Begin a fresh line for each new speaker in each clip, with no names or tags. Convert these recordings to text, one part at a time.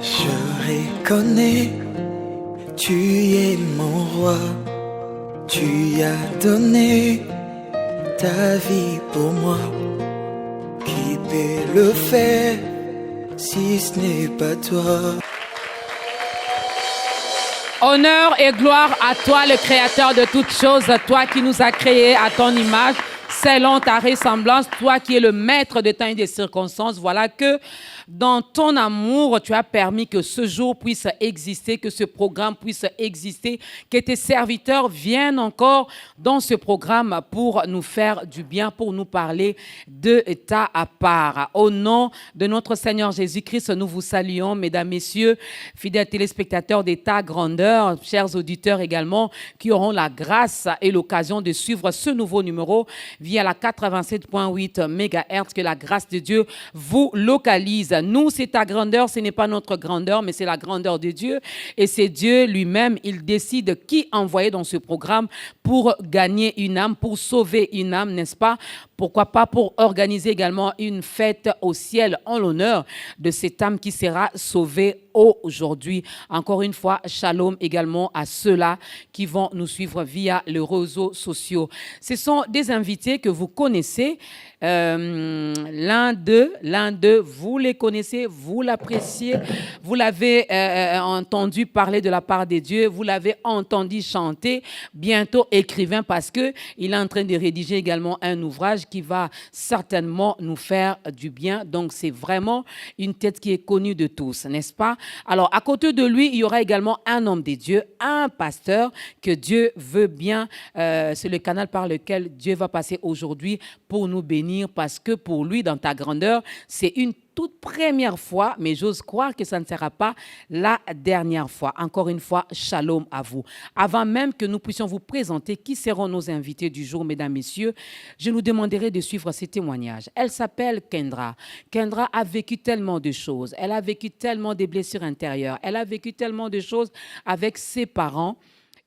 Je reconnais, tu es mon roi, tu as donné ta vie pour moi. Qui peut le faire si ce n'est pas toi?
Honneur et gloire à toi, le Créateur de toutes choses, toi qui nous as créés à ton image, selon ta ressemblance, toi qui es le maître des temps et des circonstances. Voilà que dans ton amour, tu as permis que ce jour puisse exister, que ce programme puisse exister, que tes serviteurs viennent encore dans ce programme pour nous faire du bien, pour nous parler de ta part. Au nom de notre Seigneur Jésus-Christ, nous vous saluons, mesdames, messieurs, fidèles téléspectateurs de ta grandeur, chers auditeurs également, qui auront la grâce et l'occasion de suivre ce nouveau numéro via la 87.8 MHz, que la grâce de Dieu vous localise. Nous, c'est ta grandeur, ce n'est pas notre grandeur, mais c'est la grandeur de Dieu. Et c'est Dieu lui-même, il décide qui envoyer dans ce programme pour gagner une âme, pour sauver une âme, n'est-ce pas? Pourquoi pas pour organiser également une fête au ciel en l'honneur de cette âme qui sera sauvée aujourd'hui. Encore une fois, shalom également à ceux-là qui vont nous suivre via les réseaux sociaux. Ce sont des invités que vous connaissez. L'un d'eux, vous les connaissez, vous l'appréciez, vous l'avez entendu parler de la part de Dieu, vous l'avez entendu chanter, bientôt écrivain parce qu'il est en train de rédiger également un ouvrage qui va certainement nous faire du bien. Donc, c'est vraiment une tête qui est connue de tous, n'est-ce pas? Alors, à côté de lui, il y aura également un homme de Dieu, un pasteur que Dieu veut bien. C'est le canal par lequel Dieu va passer aujourd'hui pour nous bénir parce que pour lui, dans ta grandeur, c'est une toute première fois, mais j'ose croire que ça ne sera pas la dernière fois. Encore une fois, shalom à vous. Avant même que nous puissions vous présenter qui seront nos invités du jour, mesdames, messieurs, je nous demanderai de suivre ces témoignages. Elle s'appelle Kendra. Kendra a vécu tellement de choses. Elle a vécu tellement de blessures intérieures. Elle a vécu tellement de choses avec ses parents.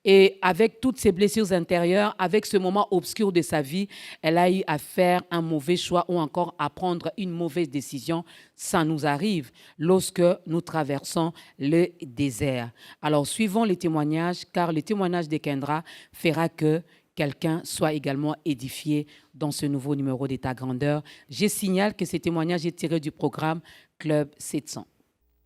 Et avec toutes ces blessures intérieures, avec ce moment obscur de sa vie, elle a eu à faire un mauvais choix ou encore à prendre une mauvaise décision. Ça nous arrive lorsque nous traversons le désert. Alors, suivons les témoignages, car le témoignage de Kendra fera que quelqu'un soit également édifié dans ce nouveau numéro de ta grandeur. Je signale que ce témoignage est tiré du programme Club 700.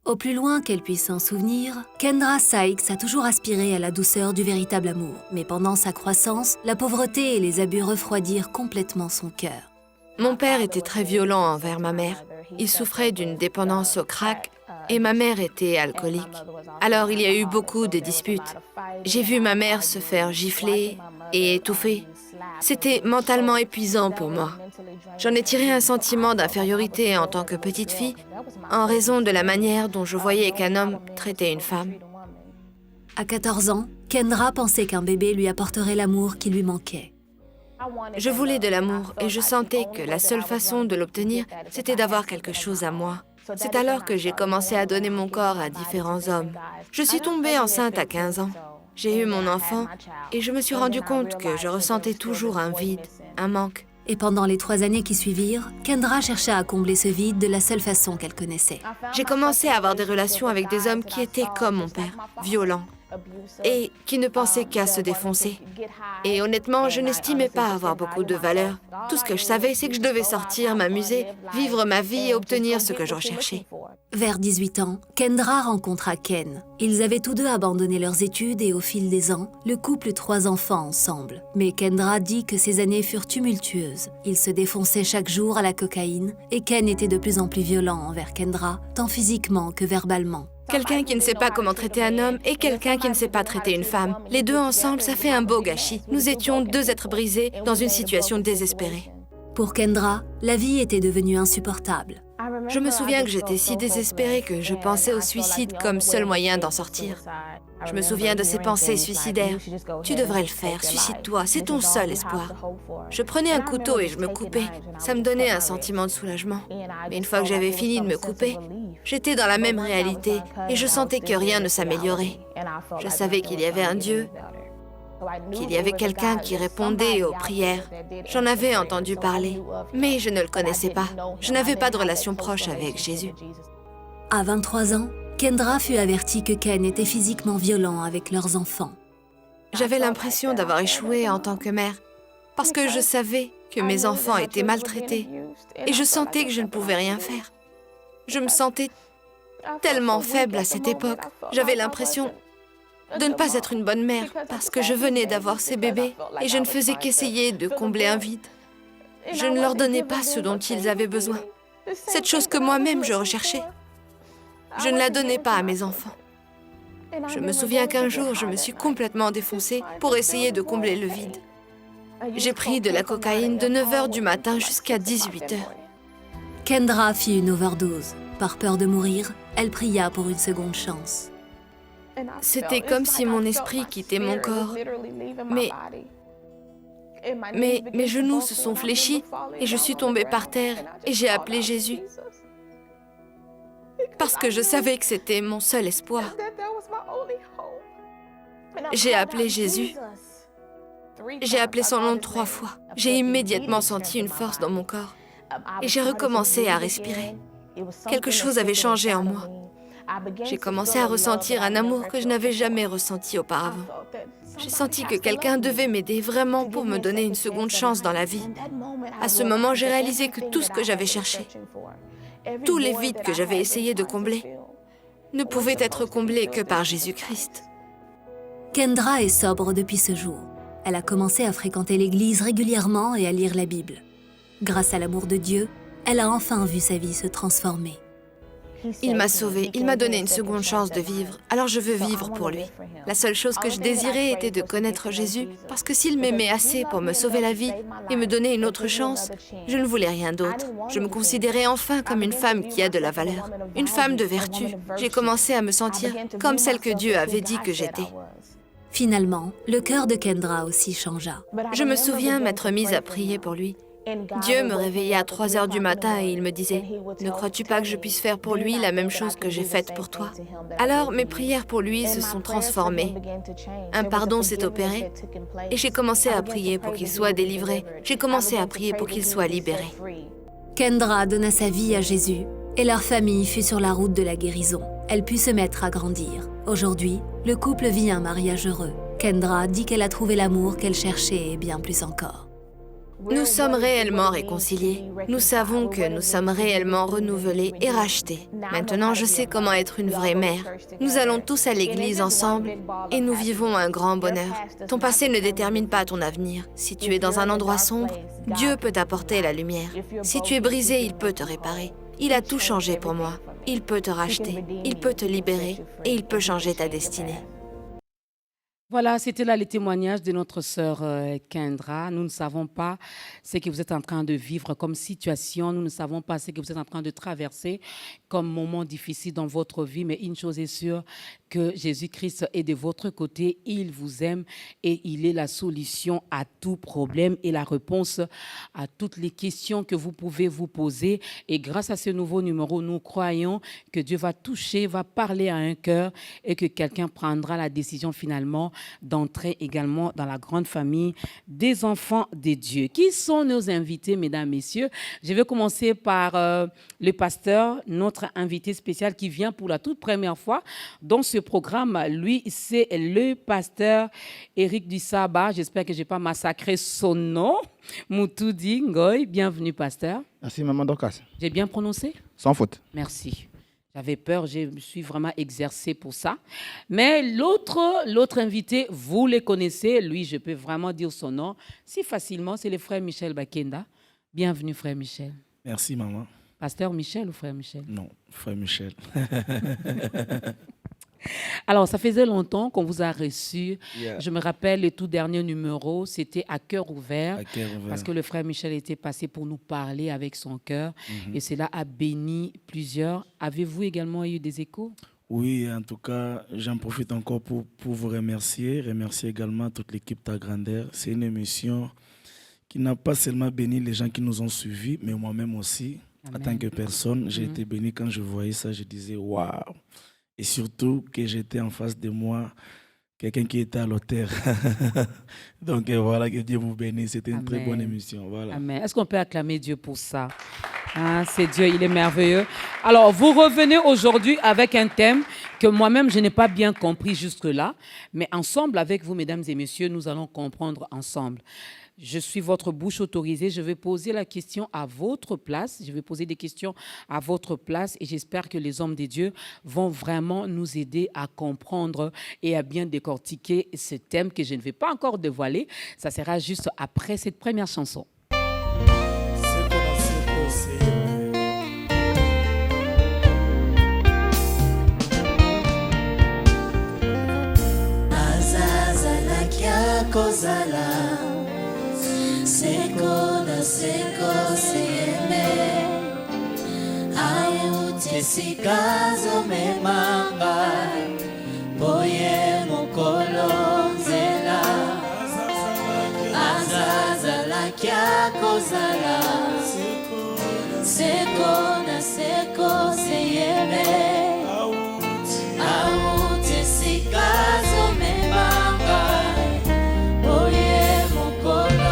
Au plus loin qu'elle puisse s'en souvenir, Kendra Sykes a toujours aspiré à la douceur du véritable amour. Mais pendant sa croissance, la pauvreté et les abus refroidirent complètement son cœur.
Mon père était très violent envers ma mère. Il souffrait d'une dépendance au crack et ma mère était alcoolique. Alors il y a eu beaucoup de disputes. J'ai vu ma mère se faire gifler et étouffer. C'était mentalement épuisant pour moi. J'en ai tiré un sentiment d'infériorité en tant que petite fille en raison de la manière dont je voyais qu'un homme traitait une femme.
À 14 ans, Kendra pensait qu'un bébé lui apporterait l'amour qui lui manquait.
Je voulais de l'amour et je sentais que la seule façon de l'obtenir, c'était d'avoir quelque chose à moi. C'est alors que j'ai commencé à donner mon corps à différents hommes. Je suis tombée enceinte à 15 ans. J'ai eu mon enfant et je me suis rendu compte que je ressentais toujours un vide, un manque.
Et pendant les 3 années qui suivirent, Kendra chercha à combler ce vide de la seule façon qu'elle connaissait.
J'ai commencé à avoir des relations avec des hommes qui étaient comme mon père, violents, et qui ne pensaient qu'à se défoncer. Et honnêtement, je n'estimais pas avoir beaucoup de valeur. Tout ce que je savais, c'est que je devais sortir, m'amuser, vivre ma vie et obtenir ce que je recherchais.
Vers 18 ans, Kendra rencontra Ken. Ils avaient tous deux abandonné leurs études et au fil des ans, le couple eut 3 enfants ensemble. Mais Kendra dit que ces années furent tumultueuses. Ils se défonçaient chaque jour à la cocaïne et Ken était de plus en plus violent envers Kendra, tant physiquement que verbalement.
Quelqu'un qui ne sait pas comment traiter un homme et quelqu'un qui ne sait pas traiter une femme. Les deux ensemble, ça fait un beau gâchis. Nous étions 2 êtres brisés dans une situation désespérée.
Pour Kendra, la vie était devenue insupportable.
Je me souviens que j'étais si désespérée que je pensais au suicide comme seul moyen d'en sortir. Je me souviens de ces pensées suicidaires. Tu devrais le faire, suicide-toi, c'est ton seul espoir. Je prenais un couteau et je me coupais. Ça me donnait un sentiment de soulagement. Mais une fois que j'avais fini de me couper, j'étais dans la même réalité et je sentais que rien ne s'améliorait. Je savais qu'il y avait un Dieu, qu'il y avait quelqu'un qui répondait aux prières. J'en avais entendu parler, mais je ne le connaissais pas. Je n'avais pas de relation proche avec Jésus.
À 23 ans, Kendra fut avertie que Ken était physiquement violent avec leurs enfants.
J'avais l'impression d'avoir échoué en tant que mère, parce que je savais que mes enfants étaient maltraités et je sentais que je ne pouvais rien faire. Je me sentais tellement faible à cette époque. J'avais l'impression de ne pas être une bonne mère parce que je venais d'avoir ces bébés et je ne faisais qu'essayer de combler un vide. Je ne leur donnais pas ce dont ils avaient besoin, cette chose que moi-même je recherchais. Je ne la donnais pas à mes enfants. Je me souviens qu'un jour, je me suis complètement défoncée pour essayer de combler le vide. J'ai pris de la cocaïne de 9h du matin jusqu'à 18h.
Kendra fit une overdose. Par peur de mourir, elle pria pour une seconde chance.
C'était comme si mon esprit quittait mon corps. Mais mes genoux se sont fléchis et je suis tombée par terre et j'ai appelé Jésus. Parce que je savais que c'était mon seul espoir. J'ai appelé Jésus. J'ai appelé son nom 3 fois. J'ai immédiatement senti une force dans mon corps. Et j'ai recommencé à respirer. Quelque chose avait changé en moi. J'ai commencé à ressentir un amour que je n'avais jamais ressenti auparavant. J'ai senti que quelqu'un devait m'aider vraiment pour me donner une seconde chance dans la vie. À ce moment, j'ai réalisé que tout ce que j'avais cherché, tous les vides que j'avais essayé de combler, ne pouvaient être comblés que par Jésus-Christ.
Kendra est sobre depuis ce jour. Elle a commencé à fréquenter l'église régulièrement et à lire la Bible. Grâce à l'amour de Dieu, elle a enfin vu sa vie se transformer.
Il m'a sauvée, il m'a donné une seconde chance de vivre, alors je veux vivre pour lui. La seule chose que je désirais était de connaître Jésus, parce que s'il m'aimait assez pour me sauver la vie et me donner une autre chance, je ne voulais rien d'autre. Je me considérais enfin comme une femme qui a de la valeur, une femme de vertu. J'ai commencé à me sentir comme celle que Dieu avait dit que j'étais.
Finalement, le cœur de Kendra aussi changea.
Je me souviens m'être mise à prier pour lui. Dieu me réveillait à 3h du matin et il me disait « Ne crois-tu pas que je puisse faire pour lui la même chose que j'ai faite pour toi ?» Alors mes prières pour lui se sont transformées. Un pardon s'est opéré et j'ai commencé à prier pour qu'il soit délivré. J'ai commencé à prier pour qu'il soit libéré.
Kendra donna sa vie à Jésus et leur famille fut sur la route de la guérison. Elle put se mettre à grandir. Aujourd'hui, le couple vit un mariage heureux. Kendra dit qu'elle a trouvé l'amour qu'elle cherchait et bien plus encore.
Nous sommes réellement réconciliés. Nous savons que nous sommes réellement renouvelés et rachetés. Maintenant, je sais comment être une vraie mère. Nous allons tous à l'église ensemble et nous vivons un grand bonheur. Ton passé ne détermine pas ton avenir. Si tu es dans un endroit sombre, Dieu peut t'apporter la lumière. Si tu es brisé, il peut te réparer. Il a tout changé pour moi. Il peut te racheter, il peut te libérer et il peut changer ta destinée.
Voilà, c'était là le témoignage de notre sœur Kendra. Nous ne savons pas ce que vous êtes en train de vivre comme situation. Nous ne savons pas ce que vous êtes en train de traverser comme moment difficile dans votre vie. Mais une chose est sûre, que Jésus-Christ est de votre côté. Il vous aime et il est la solution à tout problème et la réponse à toutes les questions que vous pouvez vous poser. Et grâce à ce nouveau numéro, nous croyons que Dieu va toucher, va parler à un cœur et que quelqu'un prendra la décision finalement d'entrer également dans la grande famille des enfants de Dieu. Qui sont nos invités, mesdames, messieurs? Je vais commencer par le pasteur, notre invité spécial qui vient pour la toute première fois dans ce programme. Lui, c'est le pasteur Éric Dussaba. J'espère que je n'ai pas massacré son nom. Moutoudi Ngoy, bienvenue, pasteur.
Merci, maman Dorcas.
J'ai bien prononcé?
Sans faute.
Merci. J'avais peur, je me suis vraiment exercée pour ça. Mais l'autre invité, vous le connaissez, lui, je peux vraiment dire son nom si facilement, c'est le frère Michel Bakenda. Bienvenue, frère Michel.
Merci, maman.
Pasteur Michel ou frère Michel?
Non, frère Michel.
Alors, ça faisait longtemps qu'on vous a reçu.
Yeah.
Je me rappelle, le tout dernier numéro, c'était à cœur ouvert.
À cœur ouvert.
Parce que le frère Michel était passé pour nous parler avec son cœur. Et cela a béni plusieurs. Avez-vous également eu des échos?
Oui, en tout cas, j'en profite encore pour vous remercier. Remercier également toute l'équipe Ta Grandeur. C'est une émission qui n'a pas seulement béni les gens qui nous ont suivis, mais moi-même aussi. Amen. En tant que personne, j'ai été béni quand je voyais ça. Je disais, waouh! Et surtout que j'étais en face de moi, quelqu'un qui était à l'auteur. Donc voilà, que Dieu vous bénisse. C'était une très bonne émission. Voilà.
Amen. Est-ce qu'on peut acclamer Dieu pour ça? Ah, c'est Dieu, il est merveilleux. Alors, vous revenez aujourd'hui avec un thème que moi-même, je n'ai pas bien compris jusque-là, mais ensemble, avec vous, mesdames et messieurs, nous allons comprendre ensemble. Je suis votre bouche autorisée. Je vais poser la question à votre place. Je vais poser des questions à votre place et j'espère que les hommes de Dieu vont vraiment nous aider à comprendre et à bien décortiquer ce thème que je ne vais pas encore dévoiler. Ça sera juste après cette première chanson.
Seko na seko seyeme Aye utesikazo memanga Boye mokolo nzela Azaza la kia kozala Seko na seko seyeme Aye utesikazo memanga Boye mokolo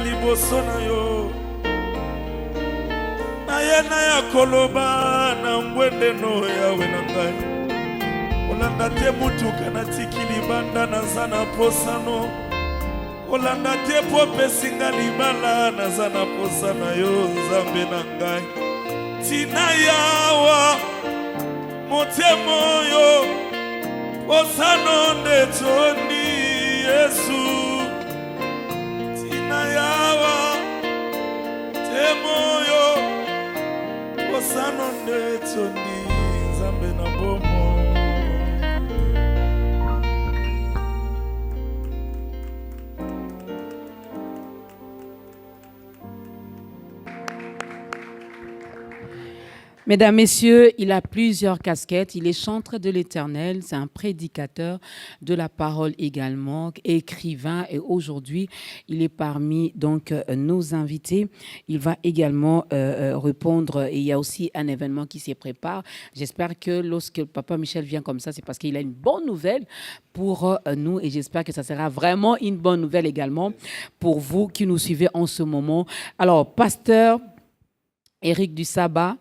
liboso na yo nayena ya koloba na mbwendeno yawe na ngai olanda te mutuka natiki libanda naza na posano olanda te po pesinga libala naza na posa na yo nzambe na ngai tina yawa motema oyo posano nde tondi Yesu yawa temoyo posano ndetondi nzambe na bomo.
Mesdames, Messieurs, il a plusieurs casquettes. Il est chanteur de l'Éternel, c'est un prédicateur de la parole également, écrivain. Et aujourd'hui, il est parmi donc nos invités. Il va également répondre. Et il y a aussi un événement qui se prépare. J'espère que lorsque Papa Michel vient comme ça, c'est parce qu'il a une bonne nouvelle pour nous. Et j'espère que ça sera vraiment une bonne nouvelle également pour vous qui nous suivez en ce moment. Alors, pasteur Éric Dussaba,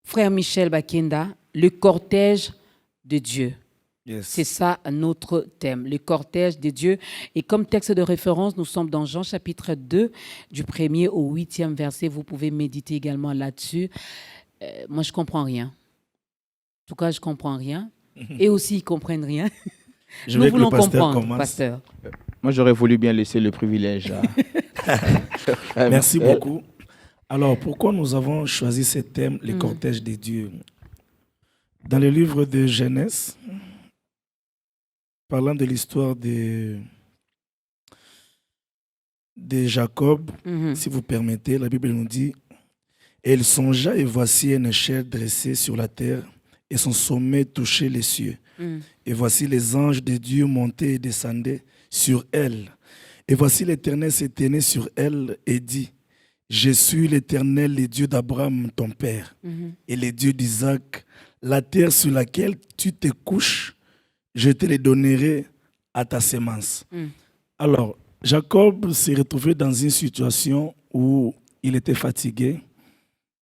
Frère Michel Bakenda, le cortège de Dieu.
Yes.
C'est ça notre thème, le cortège de Dieu. Et comme texte de référence, nous sommes dans Jean chapitre 2, du 1er au 8e verset. Vous pouvez méditer également là-dessus. Moi, je ne comprends rien. En tout cas, je ne comprends rien. Et aussi, ils ne comprennent rien. Nous voulons comprendre, pasteur.
Moi, j'aurais voulu bien laisser le privilège à...
Merci beaucoup. Alors, pourquoi nous avons choisi ce thème, les cortèges des dieux? Dans le livre de Genèse, parlant de l'histoire de Jacob, si vous permettez, la Bible nous dit « Et il songea et voici une échelle dressée sur la terre et son sommet touchait les cieux. Et voici les anges de Dieu montaient et descendaient sur elle. Et voici l'Éternel s'éteignait sur elle et dit « Je suis l'Éternel, le Dieu d'Abraham, ton père, et le Dieu d'Isaac. La terre sur laquelle tu te couches, je te les donnerai à ta sémence. » Alors, Jacob s'est retrouvé dans une situation où il était fatigué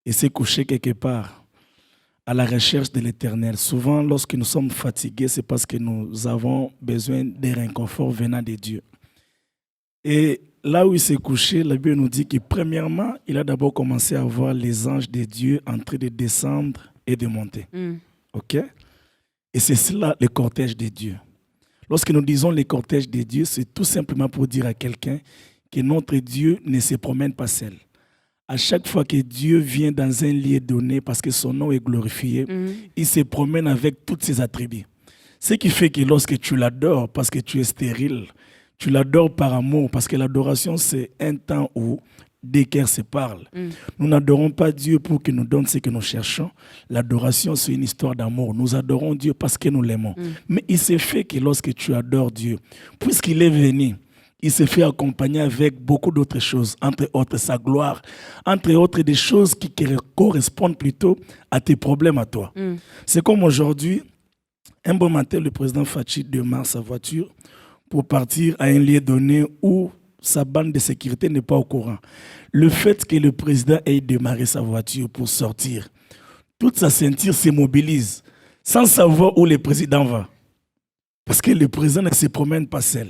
et s'est couché quelque part à la recherche de l'Éternel. Souvent, lorsque nous sommes fatigués, c'est parce que nous avons besoin d'un réconfort venant de Dieu. Et là où il s'est couché, la Bible nous dit que premièrement, il a d'abord commencé à voir les anges de Dieu en train de descendre et de monter. OK? Et c'est cela le cortège de Dieu. Lorsque nous disons le cortège de Dieu, c'est tout simplement pour dire à quelqu'un que notre Dieu ne se promène pas seul. À chaque fois que Dieu vient dans un lieu donné, parce que son nom est glorifié, il se promène avec tous ses attributs. Ce qui fait que lorsque tu l'adores parce que tu es stérile, tu l'adores par amour, parce que l'adoration, c'est un temps où des cœurs se parlent. Nous n'adorons pas Dieu pour qu'il nous donne ce que nous cherchons. L'adoration, c'est une histoire d'amour. Nous adorons Dieu parce que nous l'aimons. Mais il s'est fait que lorsque tu adores Dieu, puisqu'il est venu, il s'est fait accompagner avec beaucoup d'autres choses, entre autres sa gloire, entre autres des choses qui correspondent plutôt à tes problèmes à toi. C'est comme aujourd'hui, un bon matin, le président Fachi démarre sa voiture pour partir à un lieu donné où sa bande de sécurité n'est pas au courant. Le fait que le président ait démarré sa voiture pour sortir, toute sa ceinture se mobilise sans savoir où le président va. Parce que le président ne se promène pas seul.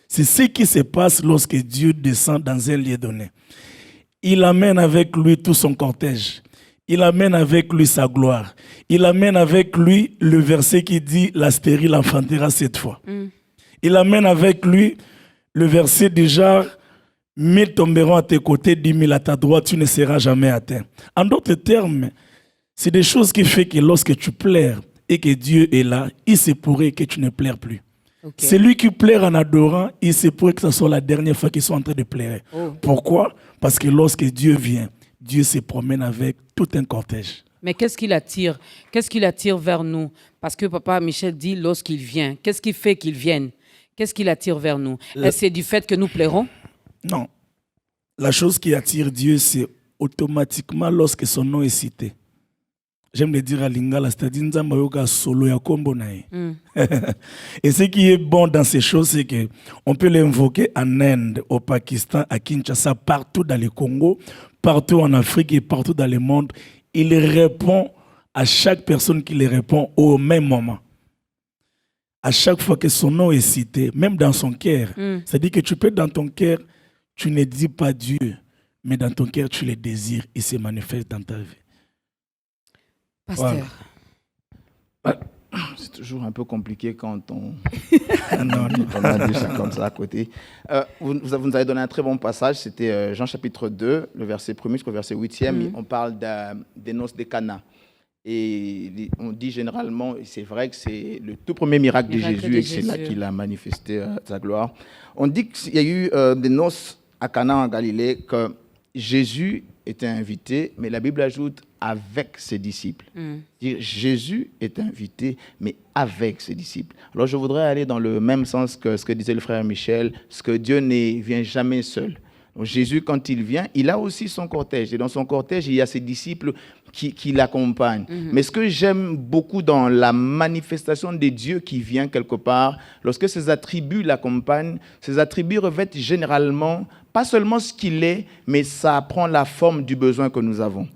C'est ce qui se passe lorsque Dieu descend dans un lieu donné. Il amène avec lui tout son cortège. Il amène avec lui sa gloire. Il amène avec lui le verset qui dit « La stérile enfantera cette fois ». Il amène avec lui le verset du genre « 1000 tomberont à tes côtés, 10 000 à ta droite, tu ne seras jamais atteint ». En d'autres termes, c'est des choses qui font que lorsque tu pleures et que Dieu est là, il se pourrait que tu ne pleures plus.
Okay.
C'est lui qui pleure en adorant, il se pourrait que ce soit la dernière fois qu'ils sont en train de pleurer. Pourquoi? Parce que lorsque Dieu vient, Dieu se promène avec tout un cortège.
Mais qu'est-ce qu'il attire? Qu'est-ce qu'il attire vers nous? Parce que Papa Michel dit lorsqu'il vient. Qu'est-ce qui fait qu'il vienne? Qu'est-ce qui l'attire vers nous? Est-ce que c'est du fait que nous pleurons? Non.
La chose qui attire Dieu, c'est automatiquement lorsque son nom est cité. J'aime le dire à Lingala, c'est-à-dire Nzamba yoga solo ya kombo nae. Et ce qui est bon dans ces choses, c'est qu'on peut l'invoquer en Inde, au Pakistan, à Kinshasa, partout dans le Congo, partout en Afrique et partout dans le monde. Il répond à chaque personne qui le répond au même moment. À chaque fois que son nom est cité, même dans son cœur. C'est-à-dire que tu peux dans ton cœur, tu ne dis pas Dieu, mais dans ton cœur, tu le désires, il se manifeste dans ta vie.
Pasteur.
Voilà. C'est toujours un peu compliqué quand on, on a dit ça comme ça à côté. Vous nous avez donné un très bon passage, c'était Jean chapitre 2, le verset 1er jusqu'au verset 8e. On parle des noces de Cana. Et on dit généralement, c'est vrai que c'est le tout premier miracle de Jésus et c'est là qu'il a manifesté sa gloire. On dit qu'il y a eu des noces à Cana en Galilée, que Jésus était invité, mais la Bible ajoute avec ses disciples. Jésus est invité, mais avec ses disciples. Alors je voudrais aller dans le même sens que ce que disait le frère Michel, ce que Dieu ne vient jamais seul. Donc Jésus, quand il vient, il a aussi son cortège. Et dans son cortège, il y a ses disciples qui l'accompagnent. Mais ce que j'aime beaucoup dans la manifestation de Dieu qui vient quelque part, lorsque ses attributs l'accompagnent, ses attributs revêtent généralement pas seulement ce qu'il est, mais ça prend la forme du besoin que nous avons.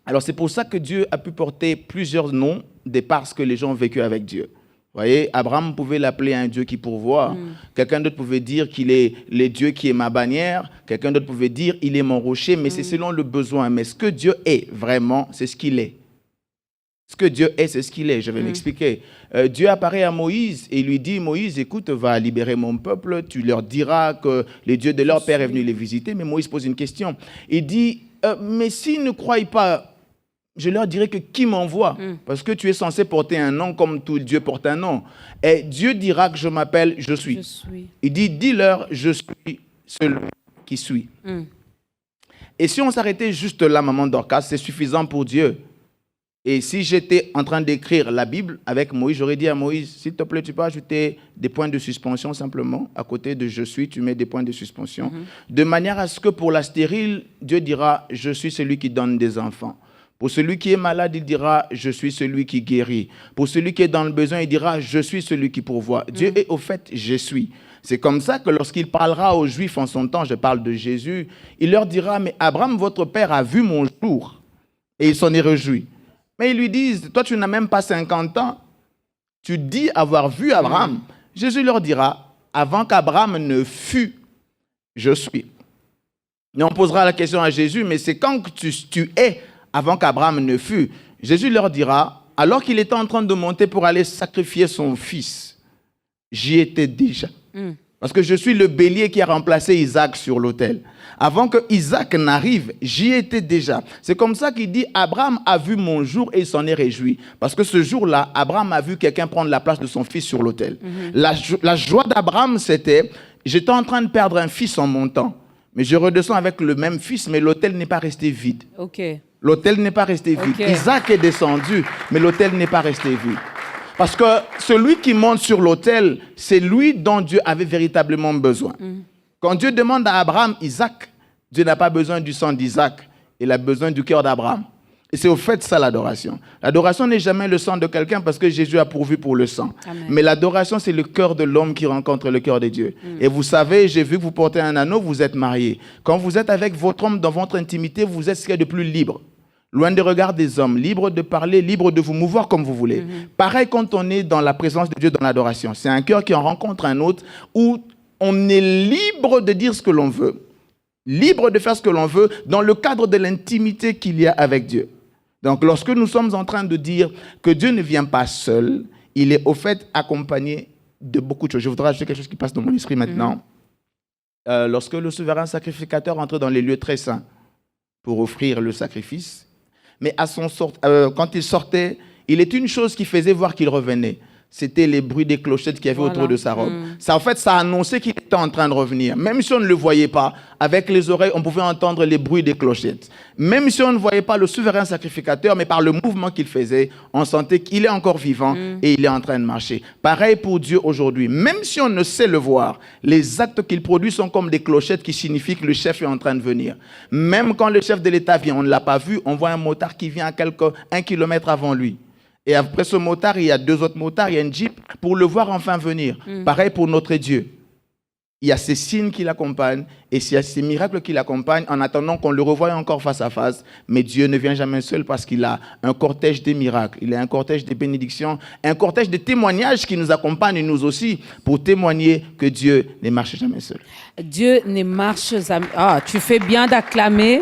Alors c'est pour ça que Dieu a pu porter plusieurs noms de par ce que les gens ont vécu avec Dieu. Vous voyez, Abraham pouvait l'appeler un Dieu qui pourvoit. Quelqu'un d'autre pouvait dire qu'il est le Dieu qui est ma bannière. Quelqu'un d'autre pouvait dire il est mon rocher. Mais c'est selon le besoin. Mais ce que Dieu est vraiment, c'est ce qu'il est. Ce que Dieu est, c'est ce qu'il est. Je vais m'expliquer. Dieu apparaît à Moïse et lui dit, Moïse, écoute, va libérer mon peuple. Tu leur diras que le Dieu de leur père est venu les visiter. Mais Moïse pose une question. Il dit, mais s'ils ne croient pas, je leur dirai que qui m'envoie? Parce que tu es censé porter un nom comme tout Dieu porte un nom. Et Dieu dira que je m'appelle Je suis. Il dit, dis-leur, je suis celui qui suis. Et si on s'arrêtait juste là, maman Dorcas, c'est suffisant pour Dieu. Et si j'étais en train d'écrire la Bible avec Moïse, j'aurais dit à Moïse, s'il te plaît, tu peux ajouter des points de suspension simplement. À côté de je suis, tu mets des points de suspension. De manière à ce que pour la stérile, Dieu dira, je suis celui qui donne des enfants. Pour celui qui est malade, il dira, je suis celui qui guérit. Pour celui qui est dans le besoin, il dira, je suis celui qui pourvoit. Dieu est au fait, je suis. C'est comme ça que lorsqu'il parlera aux Juifs en son temps, je parle de Jésus, il leur dira, mais Abraham, votre père, a vu mon jour. Et il s'en est réjoui. Mais ils lui disent, toi tu n'as même pas 50 ans, tu dis avoir vu Abraham. Jésus leur dira, avant qu'Abraham ne fût, je suis. Et on posera la question à Jésus, mais c'est quand que tu es avant qu'Abraham ne fût. Jésus leur dira, alors qu'il était en train de monter pour aller sacrifier son fils, j'y étais déjà. Parce que je suis le bélier qui a remplacé Isaac sur l'autel. Avant que Isaac n'arrive, j'y étais déjà. C'est comme ça qu'il dit, Abraham a vu mon jour et il s'en est réjoui. Parce que ce jour-là, Abraham a vu quelqu'un prendre la place de son fils sur l'autel. La joie d'Abraham, c'était, j'étais en train de perdre un fils en montant. Mais je redescends avec le même fils, mais l'autel n'est pas resté vide. L'autel n'est pas resté vide. Isaac est descendu, mais l'autel n'est pas resté vide. Parce que celui qui monte sur l'autel, c'est lui dont Dieu avait véritablement besoin. Quand Dieu demande à Abraham, Isaac, Dieu n'a pas besoin du sang d'Isaac, il a besoin du cœur d'Abraham. Et c'est au fait ça l'adoration. L'adoration n'est jamais le sang de quelqu'un parce que Jésus a pourvu pour le sang. Amen. Mais l'adoration, c'est le cœur de l'homme qui rencontre le cœur de Dieu. Et vous savez, j'ai vu que vous portez un anneau, vous êtes mariés. Quand vous êtes avec votre homme dans votre intimité, vous êtes ce qu'il y a de plus libre. Loin des regards des hommes, libre de parler, libre de vous mouvoir comme vous voulez. Pareil quand on est dans la présence de Dieu dans l'adoration. C'est un cœur qui en rencontre un autre où on est libre de dire ce que l'on veut, libre de faire ce que l'on veut dans le cadre de l'intimité qu'il y a avec Dieu. Donc lorsque nous sommes en train de dire que Dieu ne vient pas seul, il est au fait accompagné de beaucoup de choses. Je voudrais ajouter quelque chose qui passe dans mon esprit maintenant. Lorsque le souverain sacrificateur entrait dans les lieux très saints pour offrir le sacrifice, mais quand il sortait, il est une chose qui faisait voir qu'il revenait. C'était les bruits des clochettes qu'il y avait autour de sa robe. Ça, en fait, ça annonçait qu'il était en train de revenir. Même si on ne le voyait pas, avec les oreilles, on pouvait entendre les bruits des clochettes. Même si on ne voyait pas le souverain sacrificateur, mais par le mouvement qu'il faisait, on sentait qu'il est encore vivant et il est en train de marcher. Pareil pour Dieu aujourd'hui. Même si on ne sait le voir, les actes qu'il produit sont comme des clochettes qui signifient que le chef est en train de venir. Même quand le chef de l'État vient, on ne l'a pas vu, on voit un motard qui vient à 1 kilomètre avant lui. Et après ce motard, il y a 2 autres motards, il y a une jeep pour le voir enfin venir. Pareil pour notre Dieu. Il y a ces signes qui l'accompagnent et il y a ces miracles qui l'accompagnent en attendant qu'on le revoie encore face à face. Mais Dieu ne vient jamais seul parce qu'il a un cortège des miracles, il a un cortège des bénédictions, un cortège de témoignages qui nous accompagnent nous aussi pour témoigner que Dieu ne marche jamais seul.
Dieu ne marche jamais. Ah, tu fais bien d'acclamer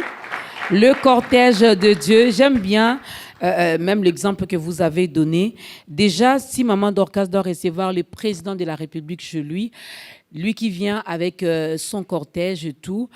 le cortège de Dieu. J'aime bien. Même l'exemple que vous avez donné. Déjà, si Maman Dorcas doit recevoir le président de la République chez lui qui vient avec son cortège et tout,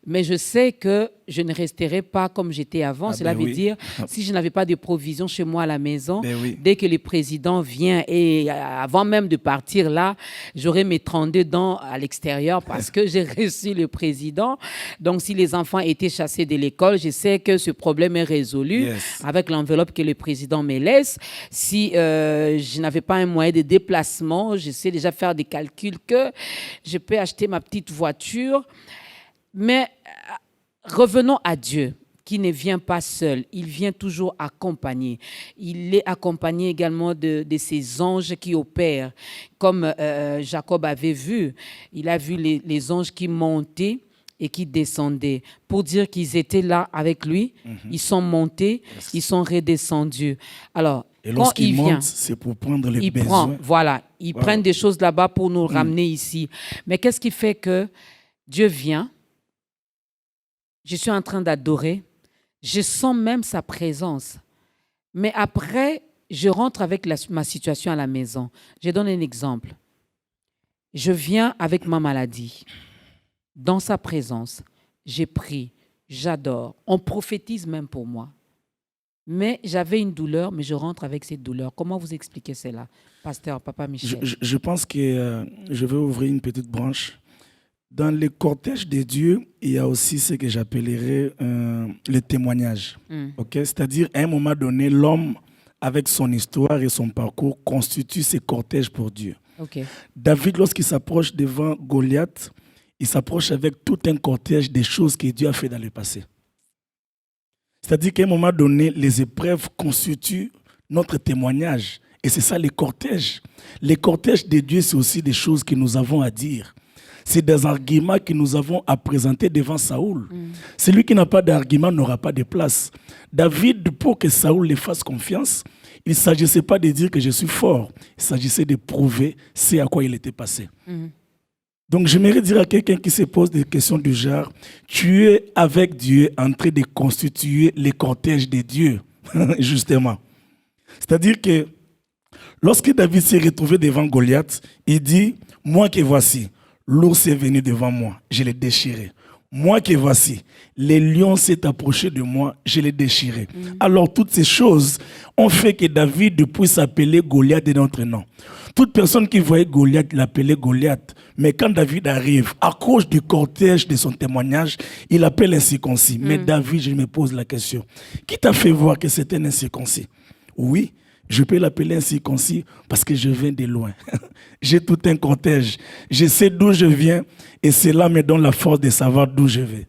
mais je sais que je ne resterai pas comme j'étais avant. Cela veut dire, si je n'avais pas de provisions chez moi à la maison, dès que le président vient et avant même de partir là, j'aurai mes 32 dents à l'extérieur parce que j'ai reçu le président. Donc, si les enfants étaient chassés de l'école, je sais que ce problème est résolu avec l'enveloppe que le président me laisse. Si je n'avais pas un moyen de déplacement, je sais déjà faire des calculs que je peux acheter ma petite voiture. Mais revenons à Dieu, qui ne vient pas seul. Il vient toujours accompagné. Il est accompagné également de ses anges qui opèrent. Comme Jacob avait vu, il a vu les anges qui montaient et qui descendaient. Pour dire qu'ils étaient là avec lui, ils sont montés, ils sont redescendus. Alors,
et lorsqu'ils montent, c'est pour prendre les besoins.
Ils prennent des choses là-bas pour nous ramener ici. Mais qu'est-ce qui fait que Dieu vient? Je suis en train d'adorer. Je sens même sa présence. Mais après, je rentre avec ma situation à la maison. Je donne un exemple. Je viens avec ma maladie. Dans sa présence, j'ai pris, j'adore. On prophétise même pour moi. Mais j'avais une douleur, mais je rentre avec cette douleur. Comment vous expliquez cela, pasteur Papa Michel?
Je pense que je vais ouvrir une petite branche. Dans le cortège de Dieu, il y a aussi ce que j'appellerais le témoignage. Okay? C'est-à-dire, à un moment donné, l'homme, avec son histoire et son parcours, constitue ce cortège pour Dieu.
Okay.
David, lorsqu'il s'approche devant Goliath, il s'approche avec tout un cortège des choses que Dieu a fait dans le passé. C'est-à-dire qu'à un moment donné, les épreuves constituent notre témoignage. Et c'est ça, les cortèges. Les cortèges de Dieu, c'est aussi des choses que nous avons à dire. C'est des arguments que nous avons à présenter devant Saoul. Celui qui n'a pas d'argument n'aura pas de place. David, pour que Saoul lui fasse confiance, il ne s'agissait pas de dire que je suis fort. Il s'agissait de prouver ce à quoi il était passé. Donc, j'aimerais dire à quelqu'un qui se pose des questions du genre, tu es avec Dieu en train de constituer les cortèges de Dieu, justement. C'est-à-dire que lorsque David s'est retrouvé devant Goliath, il dit, moi que voici, l'ours est venu devant moi, je l'ai déchiré. Moi que voici, le lion s'est approché de moi, je l'ai déchiré. Alors, toutes ces choses ont fait que David puisse appeler Goliath de notre nom. Toute personne qui voyait Goliath l'appelait Goliath. Mais quand David arrive, à cause du cortège de son témoignage, il appelle incirconcis. Mais David, je me pose la question, qui t'a fait voir que c'était un incirconcis? Oui, je peux l'appeler incirconcis parce que je viens de loin. J'ai tout un cortège. Je sais d'où je viens et cela me donne la force de savoir d'où je vais.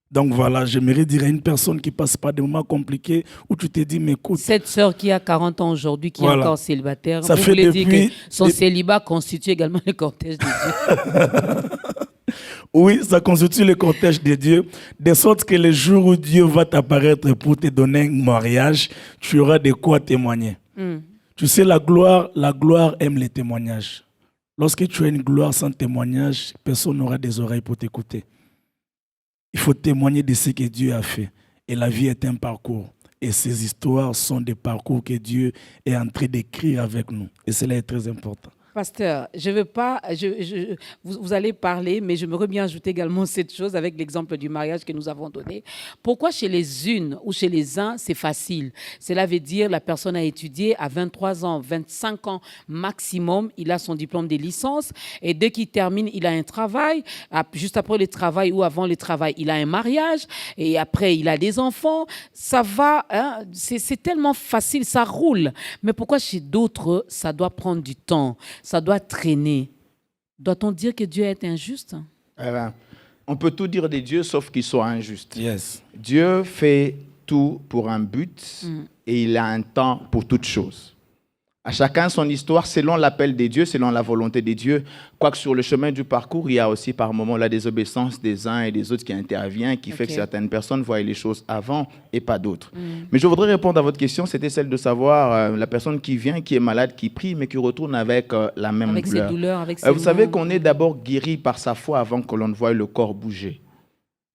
Donc voilà, j'aimerais dire à une personne qui passe par des moments compliqués où tu te dis, mais écoute...
Cette sœur qui a 40 ans aujourd'hui, qui est encore célibataire,
ça
vous
fait
voulez dire que son célibat constitue également le cortège de Dieu?
Oui, ça constitue le cortège de Dieu, de sorte que le jour où Dieu va t'apparaître pour te donner un mariage, tu auras de quoi témoigner. Tu sais, la gloire aime les témoignages. Lorsque tu as une gloire sans témoignage, personne n'aura des oreilles pour t'écouter. Il faut témoigner de ce que Dieu a fait. Et la vie est un parcours. Et ces histoires sont des parcours que Dieu est en train d'écrire avec nous. Et cela est très important.
Pasteur, je veux pas, vous allez parler, mais je me bien ajouter également cette chose avec l'exemple du mariage que nous avons donné. Pourquoi chez les unes ou chez les uns, c'est facile? Cela veut dire la personne a étudié à 23 ans, 25 ans maximum, il a son diplôme de licence et dès qu'il termine, il a un travail. Juste après le travail ou avant le travail, il a un mariage et après, il a des enfants. Ça va, hein, c'est tellement facile, ça roule. Mais pourquoi chez d'autres, ça doit prendre du temps? Ça doit traîner. Doit-on dire que Dieu est injuste?
On peut tout dire de Dieu sauf qu'il soit injuste.
Yes.
Dieu fait tout pour un but et il a un temps pour toute chose. À chacun son histoire selon l'appel de Dieu, selon la volonté de Dieu. Quoique sur le chemin du parcours, il y a aussi par moments la désobéissance des uns et des autres qui intervient, qui fait que certaines personnes voient les choses avant et pas d'autres. Mais je voudrais répondre à votre question, c'était celle de savoir la personne qui vient, qui est malade, qui prie, mais qui retourne avec la même
avec
douleur.
Ses douleurs, avec ses
vous savez qu'on est d'abord guéri par sa foi avant que l'on ne voie le corps bouger.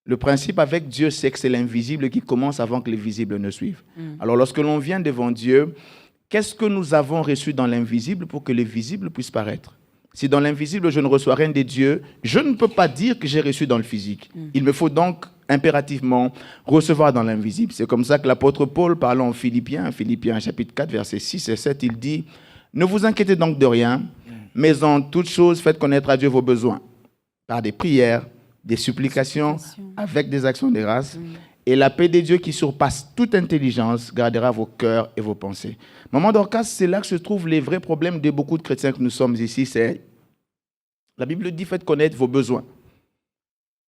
Le principe avec Dieu, c'est que c'est l'invisible qui commence avant que les visibles ne suivent. Alors lorsque l'on vient devant Dieu, qu'est-ce que nous avons reçu dans l'invisible pour que le visible puisse paraître? Si dans l'invisible, je ne reçois rien de Dieu, je ne peux pas dire que j'ai reçu dans le physique. Il me faut donc impérativement recevoir dans l'invisible. C'est comme ça que l'apôtre Paul, parlant aux Philippiens chapitre 4, versets 6 et 7, il dit « Ne vous inquiétez donc de rien, mais en toute chose, faites connaître à Dieu vos besoins, par des prières, des supplications, avec des actions de grâce. Et la paix de Dieu qui surpasse toute intelligence gardera vos cœurs et vos pensées. » Maman Dorcas, c'est là que se trouvent les vrais problèmes de beaucoup de chrétiens que nous sommes ici. C'est la Bible dit, faites connaître vos besoins.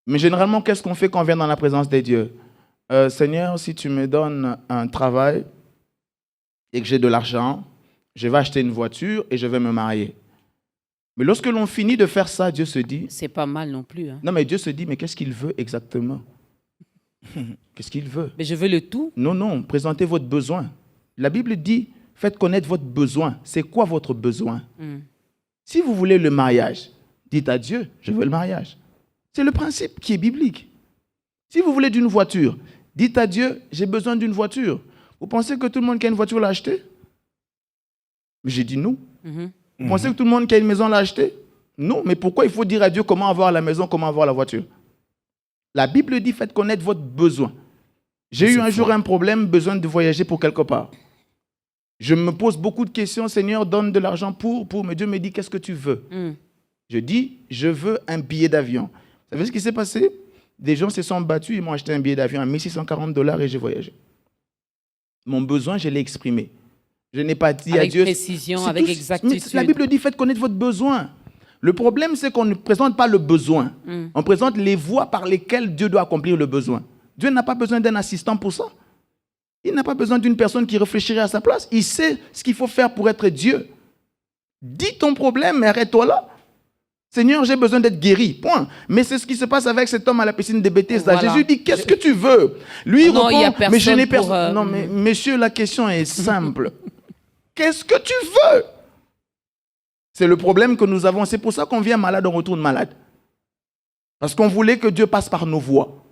Mais généralement, qu'est-ce qu'on fait quand on vient dans la présence de Dieu? Seigneur, si tu me donnes un travail et que j'ai de l'argent, je vais acheter une voiture et je vais me marier. Mais lorsque l'on finit de faire ça, Dieu se dit...
C'est pas mal non plus. Hein.
Non, mais Dieu se dit, mais qu'est-ce qu'il veut exactement? Qu'est-ce qu'il veut?
Mais je veux le tout.
Non, présentez votre besoin. La Bible dit, faites connaître votre besoin. C'est quoi votre besoin? Si vous voulez le mariage, dites à Dieu, je veux le mariage. C'est le principe qui est biblique. Si vous voulez d'une voiture, dites à Dieu, j'ai besoin d'une voiture. Vous pensez que tout le monde qui a une voiture l'a acheté? J'ai dit non.
Mhm.
Vous pensez que tout le monde qui a une maison l'a acheté? Non, mais pourquoi il faut dire à Dieu comment avoir la maison, comment avoir la voiture? La Bible dit, faites connaître votre besoin. J'ai eu un jour un problème, besoin de voyager pour quelque part. Je me pose beaucoup de questions, Seigneur, donne de l'argent pour, mais Dieu me dit, qu'est-ce que tu veux? Je dis, je veux un billet d'avion. Vous savez ce qui s'est passé? Des gens se sont battus, ils m'ont acheté un billet d'avion à $1640 et j'ai voyagé. Mon besoin, je l'ai exprimé. Je n'ai pas dit à Dieu...
Avec précision, avec exactitude.
La Bible dit, faites connaître votre besoin. Le problème, c'est qu'on ne présente pas le besoin. On présente les voies par lesquelles Dieu doit accomplir le besoin. Dieu n'a pas besoin d'un assistant pour ça. Il n'a pas besoin d'une personne qui réfléchirait à sa place. Il sait ce qu'il faut faire pour être Dieu. Dis ton problème, mais arrête-toi là. Seigneur, j'ai besoin d'être guéri, point. Mais c'est ce qui se passe avec cet homme à la piscine de Bethesda. Voilà. Jésus dit, qu'est-ce que tu veux? Lui, il répond, mais je n'ai personne. Non, mais messieurs, la question est simple. Qu'est-ce que tu veux? C'est le problème que nous avons. C'est pour ça qu'on vient malade, on retourne malade. Parce qu'on voulait que Dieu passe par nos voies,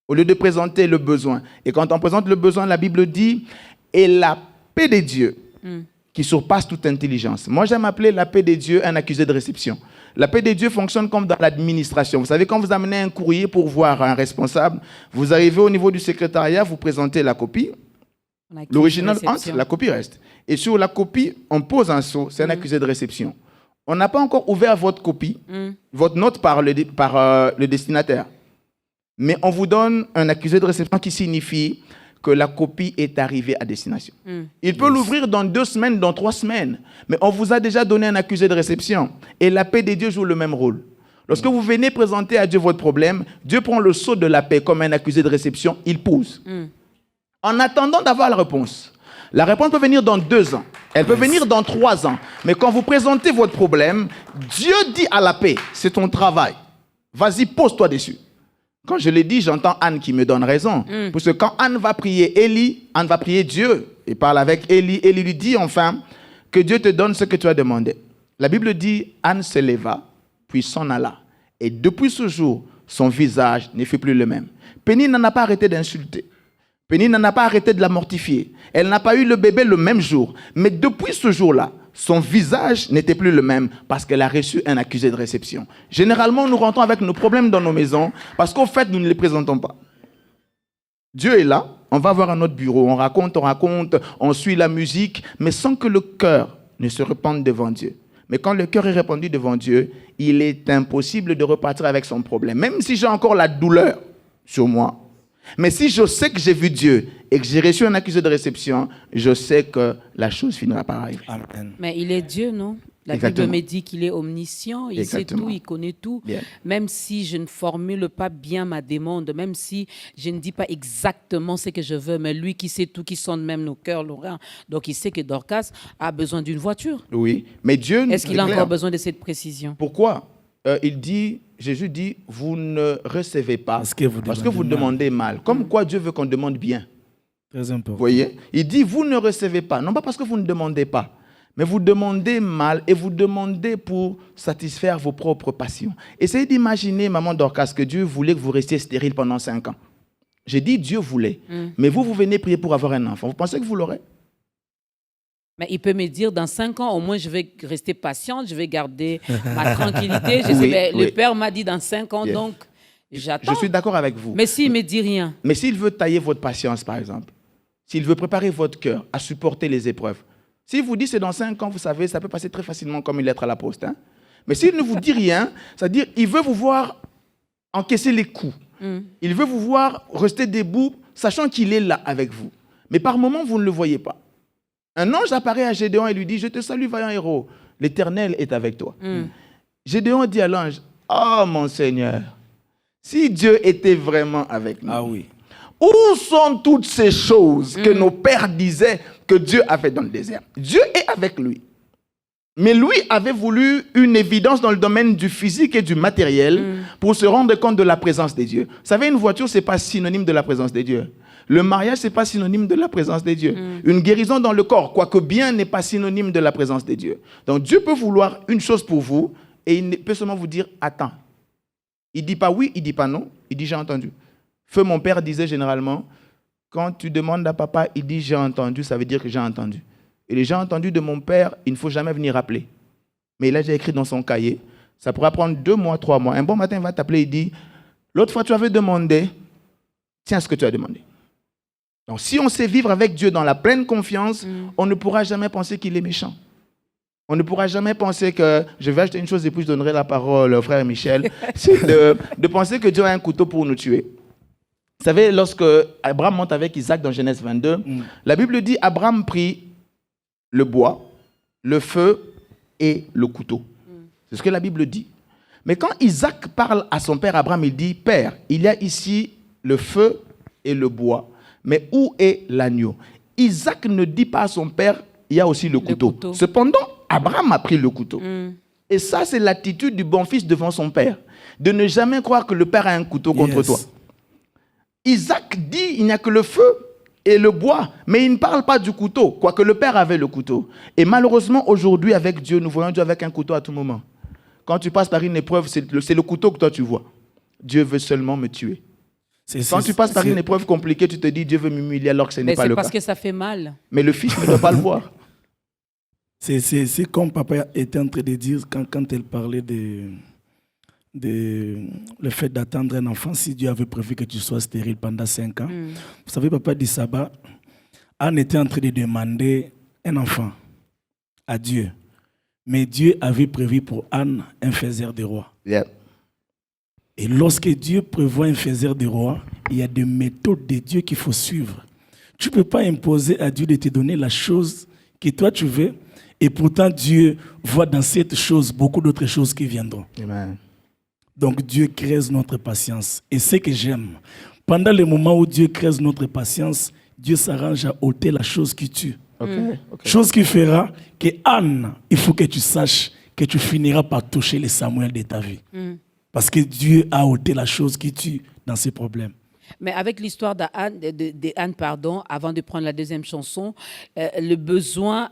au lieu de présenter le besoin. Et quand on présente le besoin, la Bible dit, et la paix de Dieu, qui surpasse toute intelligence. Moi, j'aime appeler la paix de Dieu un accusé de réception. La paix de Dieu fonctionne comme dans l'administration. Vous savez, quand vous amenez un courrier pour voir un responsable, vous arrivez au niveau du secrétariat, vous présentez la copie. L'original entre, la copie reste. Et sur la copie, on pose un sceau, c'est un accusé de réception. On n'a pas encore ouvert votre copie, votre note par le destinataire. Mais on vous donne un accusé de réception qui signifie que la copie est arrivée à destination. Il peut l'ouvrir dans 2 semaines, dans 3 semaines, mais on vous a déjà donné un accusé de réception. Et la paix de Dieu joue le même rôle. Lorsque vous venez présenter à Dieu votre problème, Dieu prend le sceau de la paix comme un accusé de réception, il pose. En attendant d'avoir la réponse peut venir dans 2 ans, elle peut venir dans 3 ans, mais quand vous présentez votre problème, Dieu dit à la paix, c'est ton travail, vas-y, pose-toi dessus. Quand je l'ai dit, j'entends Anne qui me donne raison. Parce que quand Anne va prier Élie, Anne va prier Dieu. Et parle avec Élie. Élie lui dit enfin que Dieu te donne ce que tu as demandé. La Bible dit, Anne se leva, puis s'en alla. Et depuis ce jour, son visage ne fut plus le même. Pénine n'en a pas arrêté d'insulter. Pénine n'en a pas arrêté de la mortifier. Elle n'a pas eu le bébé le même jour. Mais depuis ce jour-là, son visage n'était plus le même parce qu'elle a reçu un accusé de réception. Généralement, nous rentrons avec nos problèmes dans nos maisons parce qu'au fait, nous ne les présentons pas. Dieu est là, on va voir à notre bureau, on raconte, on suit la musique, mais sans que le cœur ne se répande devant Dieu. Mais quand le cœur est répandu devant Dieu, il est impossible de repartir avec son problème. Même si j'ai encore la douleur sur moi, mais si je sais que j'ai vu Dieu et que j'ai reçu un accusé de réception, je sais que la chose finira par arriver.
Amen.
Mais il est Dieu, non? La
Exactement.
Bible me dit qu'il est omniscient, il sait tout, il connaît tout.
Bien.
Même si je ne formule pas bien ma demande, même si je ne dis pas exactement ce que je veux, mais lui qui sait tout, qui sonde même nos cœurs, Laurent, donc il sait que Dorcas a besoin d'une voiture.
Oui, mais Dieu...
Est-ce qu'il a encore besoin de cette précision?
Pourquoi? Jésus dit, vous ne recevez pas
parce que vous
demandez mal. Comme quoi Dieu veut qu'on demande bien.
Très important.
Vous voyez? Il dit, vous ne recevez pas. Non pas parce que vous ne demandez pas, mais vous demandez mal et vous demandez pour satisfaire vos propres passions. Essayez d'imaginer, maman Dorcas, que Dieu voulait que vous restiez stérile pendant 5 ans. J'ai dit, Dieu voulait. Mais vous venez prier pour avoir un enfant. Vous pensez que vous l'aurez?
Mais il peut me dire, dans 5 ans, au moins, je vais rester patiente, je vais garder ma tranquillité. Le Père m'a dit dans 5 ans, donc j'attends.
Je suis d'accord avec vous.
Mais s'il ne me dit rien.
Mais s'il veut tailler votre patience, par exemple, s'il veut préparer votre cœur à supporter les épreuves, s'il vous dit c'est dans 5 ans, vous savez, ça peut passer très facilement comme une lettre à la poste. Hein? Mais s'il ne vous dit rien, c'est-à-dire il veut vous voir encaisser les coups. Il veut vous voir rester debout, sachant qu'il est là avec vous. Mais par moments, vous ne le voyez pas. Un ange apparaît à Gédéon et lui dit, je te salue, vaillant héros, l'Éternel est avec toi. Gédéon dit à l'ange, oh mon Seigneur, si Dieu était vraiment avec nous, où sont toutes ces choses que nos pères disaient que Dieu a fait dans le désert? Dieu est avec lui. Mais lui avait voulu une évidence dans le domaine du physique et du matériel pour se rendre compte de la présence de Dieu. Vous savez, une voiture, ce n'est pas synonyme de la présence de Dieu. Le mariage, ce n'est pas synonyme de la présence de Dieu. Une guérison dans le corps, quoique bien, n'est pas synonyme de la présence de Dieu. Donc Dieu peut vouloir une chose pour vous et il peut seulement vous dire, attends. Il ne dit pas oui, il ne dit pas non, il dit j'ai entendu. Feu, mon père disait généralement, Quand tu demandes à papa, il dit j'ai entendu, ça veut dire que j'ai entendu. Et les j'ai entendu de mon père, il ne faut jamais venir rappeler. Mais il a déjà écrit dans son cahier, ça pourra prendre 2 mois, 3 mois. Un bon matin, il va t'appeler, il dit, l'autre fois tu avais demandé, tiens ce que tu as demandé. Donc si on sait vivre avec Dieu dans la pleine confiance, on ne pourra jamais penser qu'il est méchant. On ne pourra jamais penser que je vais acheter une chose et puis je donnerai la parole au frère Michel. C'est de penser que Dieu a un couteau pour nous tuer. Vous savez, lorsque Abraham monte avec Isaac dans Genèse 22, la Bible dit Abraham prit le bois, le feu et le couteau. C'est ce que la Bible dit. Mais quand Isaac parle à son père Abraham, il dit, Père, il y a ici le feu et le bois, mais où est l'agneau? Isaac ne dit pas à son père, il y a aussi le couteau. Cependant, Abraham a pris le couteau. Et ça, c'est l'attitude du bon fils devant son père. De ne jamais croire que le père a un couteau contre toi. Isaac dit, il n'y a que le feu et le bois, mais il ne parle pas du couteau, quoique le père avait le couteau. Et malheureusement, aujourd'hui, avec Dieu, nous voyons Dieu avec un couteau à tout moment. Quand tu passes par une épreuve, c'est le couteau que toi tu vois. Dieu veut seulement me tuer. Quand tu passes par une épreuve compliquée, tu te dis, Dieu veut m'humilier alors que ce n'est pas le cas.
C'est parce que ça fait mal.
Mais le fils ne doit pas le voir.
C'est comme papa était en train de dire quand elle parlait le fait d'attendre un enfant, si Dieu avait prévu que tu sois stérile pendant 5 ans. Vous savez, papa dit Saba, Anne était en train de demander un enfant à Dieu. Mais Dieu avait prévu pour Anne un faiseur de roi.
Yeah.
Et lorsque Dieu prévoit un faiseur de roi, il y a des méthodes de Dieu qu'il faut suivre. Tu ne peux pas imposer à Dieu de te donner la chose que toi tu veux. Et pourtant, Dieu voit dans cette chose beaucoup d'autres choses qui viendront.
Amen.
Donc, Dieu crée notre patience. Et ce que j'aime, pendant le moment où Dieu crée notre patience, Dieu s'arrange à ôter la chose qui tue. Chose qui fera que Anne, il faut que tu saches que tu finiras par toucher les Samuel de ta vie. Parce que Dieu a ôté la chose qui tue dans ces problèmes.
Mais avec l'histoire d'Anne, avant de prendre la deuxième chanson, le besoin,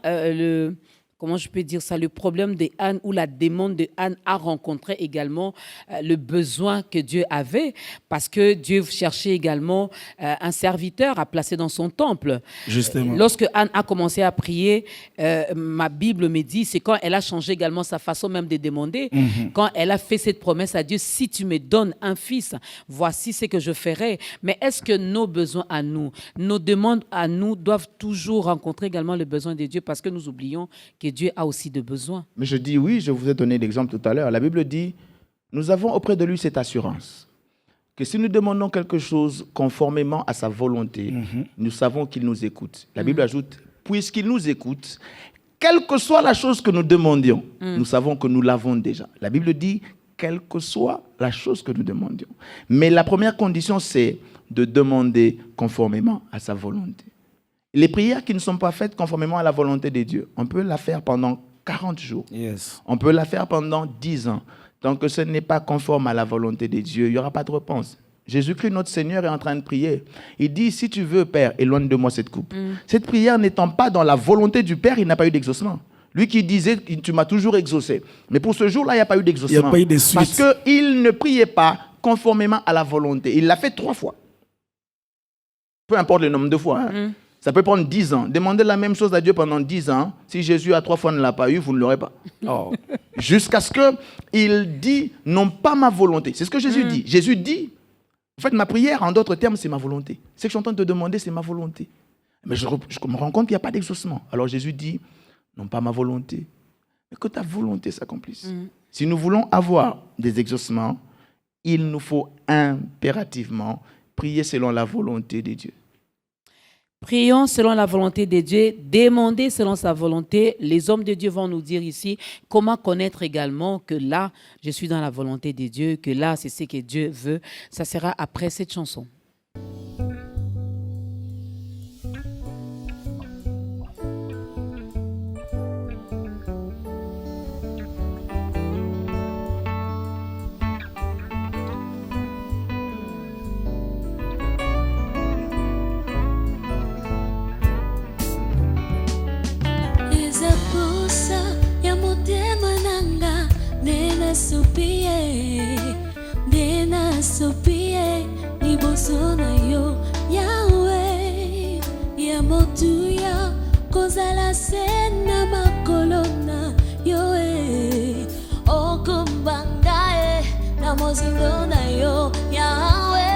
comment je peux dire ça, le problème de Anne ou la demande de Anne a rencontré également le besoin que Dieu avait, parce que Dieu cherchait également un serviteur à placer dans son temple.
Justement.
Lorsque Anne a commencé à prier, ma Bible me dit, c'est quand elle a changé également sa façon même de demander, quand elle a fait cette promesse à Dieu, si tu me donnes un fils, voici ce que je ferai. Mais est-ce que nos besoins à nous, nos demandes à nous doivent toujours rencontrer également le besoin de Dieu, parce que nous oublions que Dieu a aussi de besoins. Mais
je dis oui, je vous ai donné l'exemple tout à l'heure. La Bible dit, nous avons auprès de lui cette assurance, que si nous demandons quelque chose conformément à sa volonté, nous savons qu'il nous écoute. La Bible ajoute, puisqu'il nous écoute, quelle que soit la chose que nous demandions, nous savons que nous l'avons déjà. La Bible dit, quelle que soit la chose que nous demandions. Mais la première condition, c'est de demander conformément à sa volonté. Les prières qui ne sont pas faites conformément à la volonté de Dieu, on peut la faire pendant 40 jours.
Yes.
On peut la faire pendant 10 ans. Tant que ce n'est pas conforme à la volonté de Dieu, il n'y aura pas de réponse. Jésus-Christ, notre Seigneur, est en train de prier. Il dit, si tu veux, Père, éloigne de moi cette coupe. Cette prière n'étant pas dans la volonté du Père, il n'a pas eu d'exaucement. Lui qui disait, tu m'as toujours exaucé. Mais pour ce jour-là, il n'y a pas eu d'exaucement.
Il n'y a pas eu de suite.
Parce qu'il ne priait pas conformément à la volonté. Il l'a fait 3 fois. Peu importe le nombre de fois. Ça peut prendre 10 ans. Demandez la même chose à Dieu pendant 10 ans. Si Jésus à 3 fois ne l'a pas eu, vous ne l'aurez pas. Jusqu'à ce qu'il dit, non pas ma volonté. C'est ce que Jésus dit. Jésus dit, en fait, ma prière, en d'autres termes, c'est ma volonté. Ce que je suis en train de te demander, c'est ma volonté. Mais je me rends compte qu'il n'y a pas d'exaucement. Alors Jésus dit, non pas ma volonté, mais que ta volonté s'accomplisse. Si nous voulons avoir des exaucements, il nous faut impérativement prier selon la volonté de Dieu.
Prions selon la volonté de Dieu, demandez selon sa volonté. Les hommes de Dieu vont nous dire ici comment connaître également que là, je suis dans la volonté de Dieu, que là, c'est ce que Dieu veut. Ça sera après cette chanson.
Sopie liboso na yo Yahweh motuya kozala se na makolo na yo okumbanga na mozindo na yo Yawe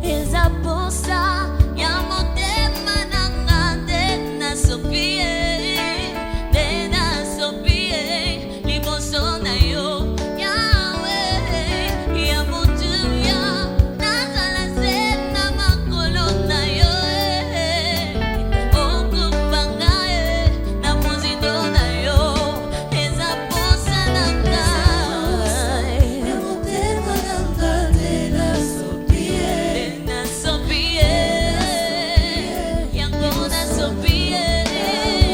eza posa ya motema nanga nde nasopie liboso na yo Yawe ya motuya nazala se na makolo na yo okumbanga na mozindo na yo eza posa nanga ya motema nanga nde nasopie yango nasopie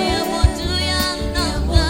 ya motuya nanga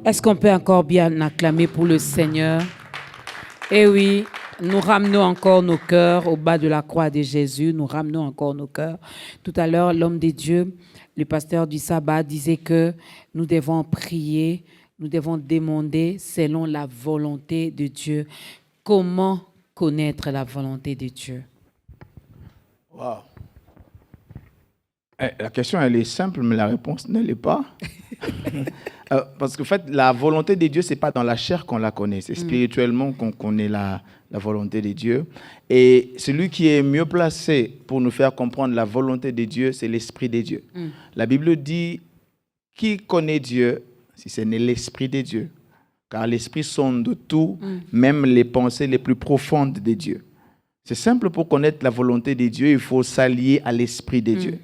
Est-ce qu'on peut encore bien acclamer pour le Seigneur? Eh oui, nous ramenons encore nos cœurs au bas de la croix de Jésus. Nous ramenons encore nos cœurs. Tout à l'heure, l'homme de Dieu, le pasteur du sabbat, disait que nous devons prier, nous devons demander selon la volonté de Dieu. Comment connaître la volonté de Dieu?
Wow. La question, elle est simple, mais la réponse ne l'est pas. Parce qu'en fait, la volonté de Dieu, ce n'est pas dans la chair qu'on la connaît. C'est spirituellement qu'on connaît la volonté de Dieu. Et celui qui est mieux placé pour nous faire comprendre la volonté de Dieu, c'est l'Esprit de Dieu. La Bible dit, qui connaît Dieu, si ce n'est l'Esprit de Dieu? Car l'Esprit sonde tout, même les pensées les plus profondes de Dieu. C'est simple, pour connaître la volonté de Dieu, il faut s'allier à l'Esprit de Dieu.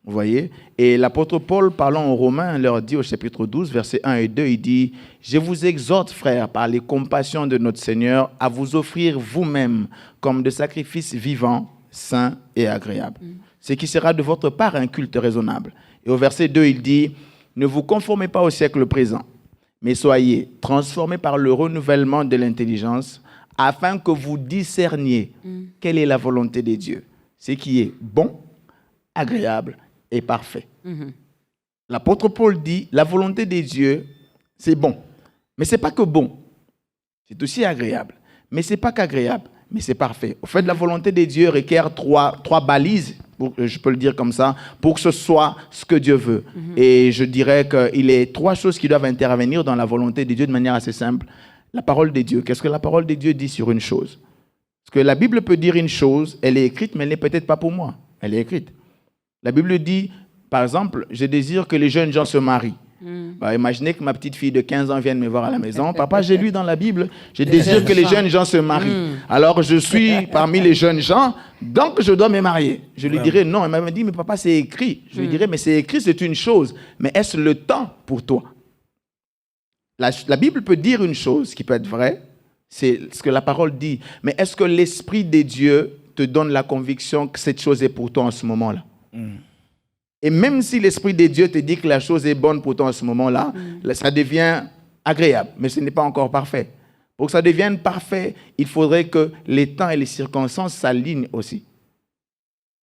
Vous voyez? Et l'apôtre Paul, parlant aux Romains, leur dit au chapitre 12, versets 1 et 2, il dit « Je vous exhorte, frères, par les compassions de notre Seigneur, à vous offrir vous-même comme de sacrifices vivants, saints et agréables. Ce qui sera de votre part un culte raisonnable. » Et au verset 2, il dit « Ne vous conformez pas au siècle présent, mais soyez transformés par le renouvellement de l'intelligence, afin que vous discerniez quelle est la volonté de Dieu, ce qui est bon, agréable et parfait. » L'apôtre Paul dit, la volonté de Dieu, c'est bon. Mais ce n'est pas que bon. C'est aussi agréable. Mais ce n'est pas qu'agréable, mais c'est parfait. Au fait, la volonté de Dieu requiert trois balises, je peux le dire comme ça, pour que ce soit ce que Dieu veut. Et je dirais qu'il y a 3 choses qui doivent intervenir dans la volonté de Dieu de manière assez simple. La parole de Dieu. Qu'est-ce que la parole de Dieu dit sur une chose? Parce que la Bible peut dire une chose, elle est écrite, mais elle n'est peut-être pas pour moi. Elle est écrite. La Bible dit, par exemple, je désire que les jeunes gens se marient. Imaginez que ma petite fille de 15 ans vienne me voir à la maison. Papa, j'ai lu dans la Bible, je désire que les jeunes gens se marient. Alors, je suis parmi les jeunes gens, donc je dois me marier. Je lui dirais non. Elle m'a dit, mais papa, c'est écrit. Je lui dirais, mais c'est écrit, c'est une chose. Mais est-ce le temps pour toi? La Bible peut dire une chose qui peut être vraie, c'est ce que la parole dit. Mais est-ce que l'Esprit de Dieu te donne la conviction que cette chose est pour toi en ce moment-là? Et même si l'Esprit de Dieu te dit que la chose est bonne pour toi en ce moment-là, ça devient agréable, mais ce n'est pas encore parfait. Pour que ça devienne parfait, il faudrait que les temps et les circonstances s'alignent aussi.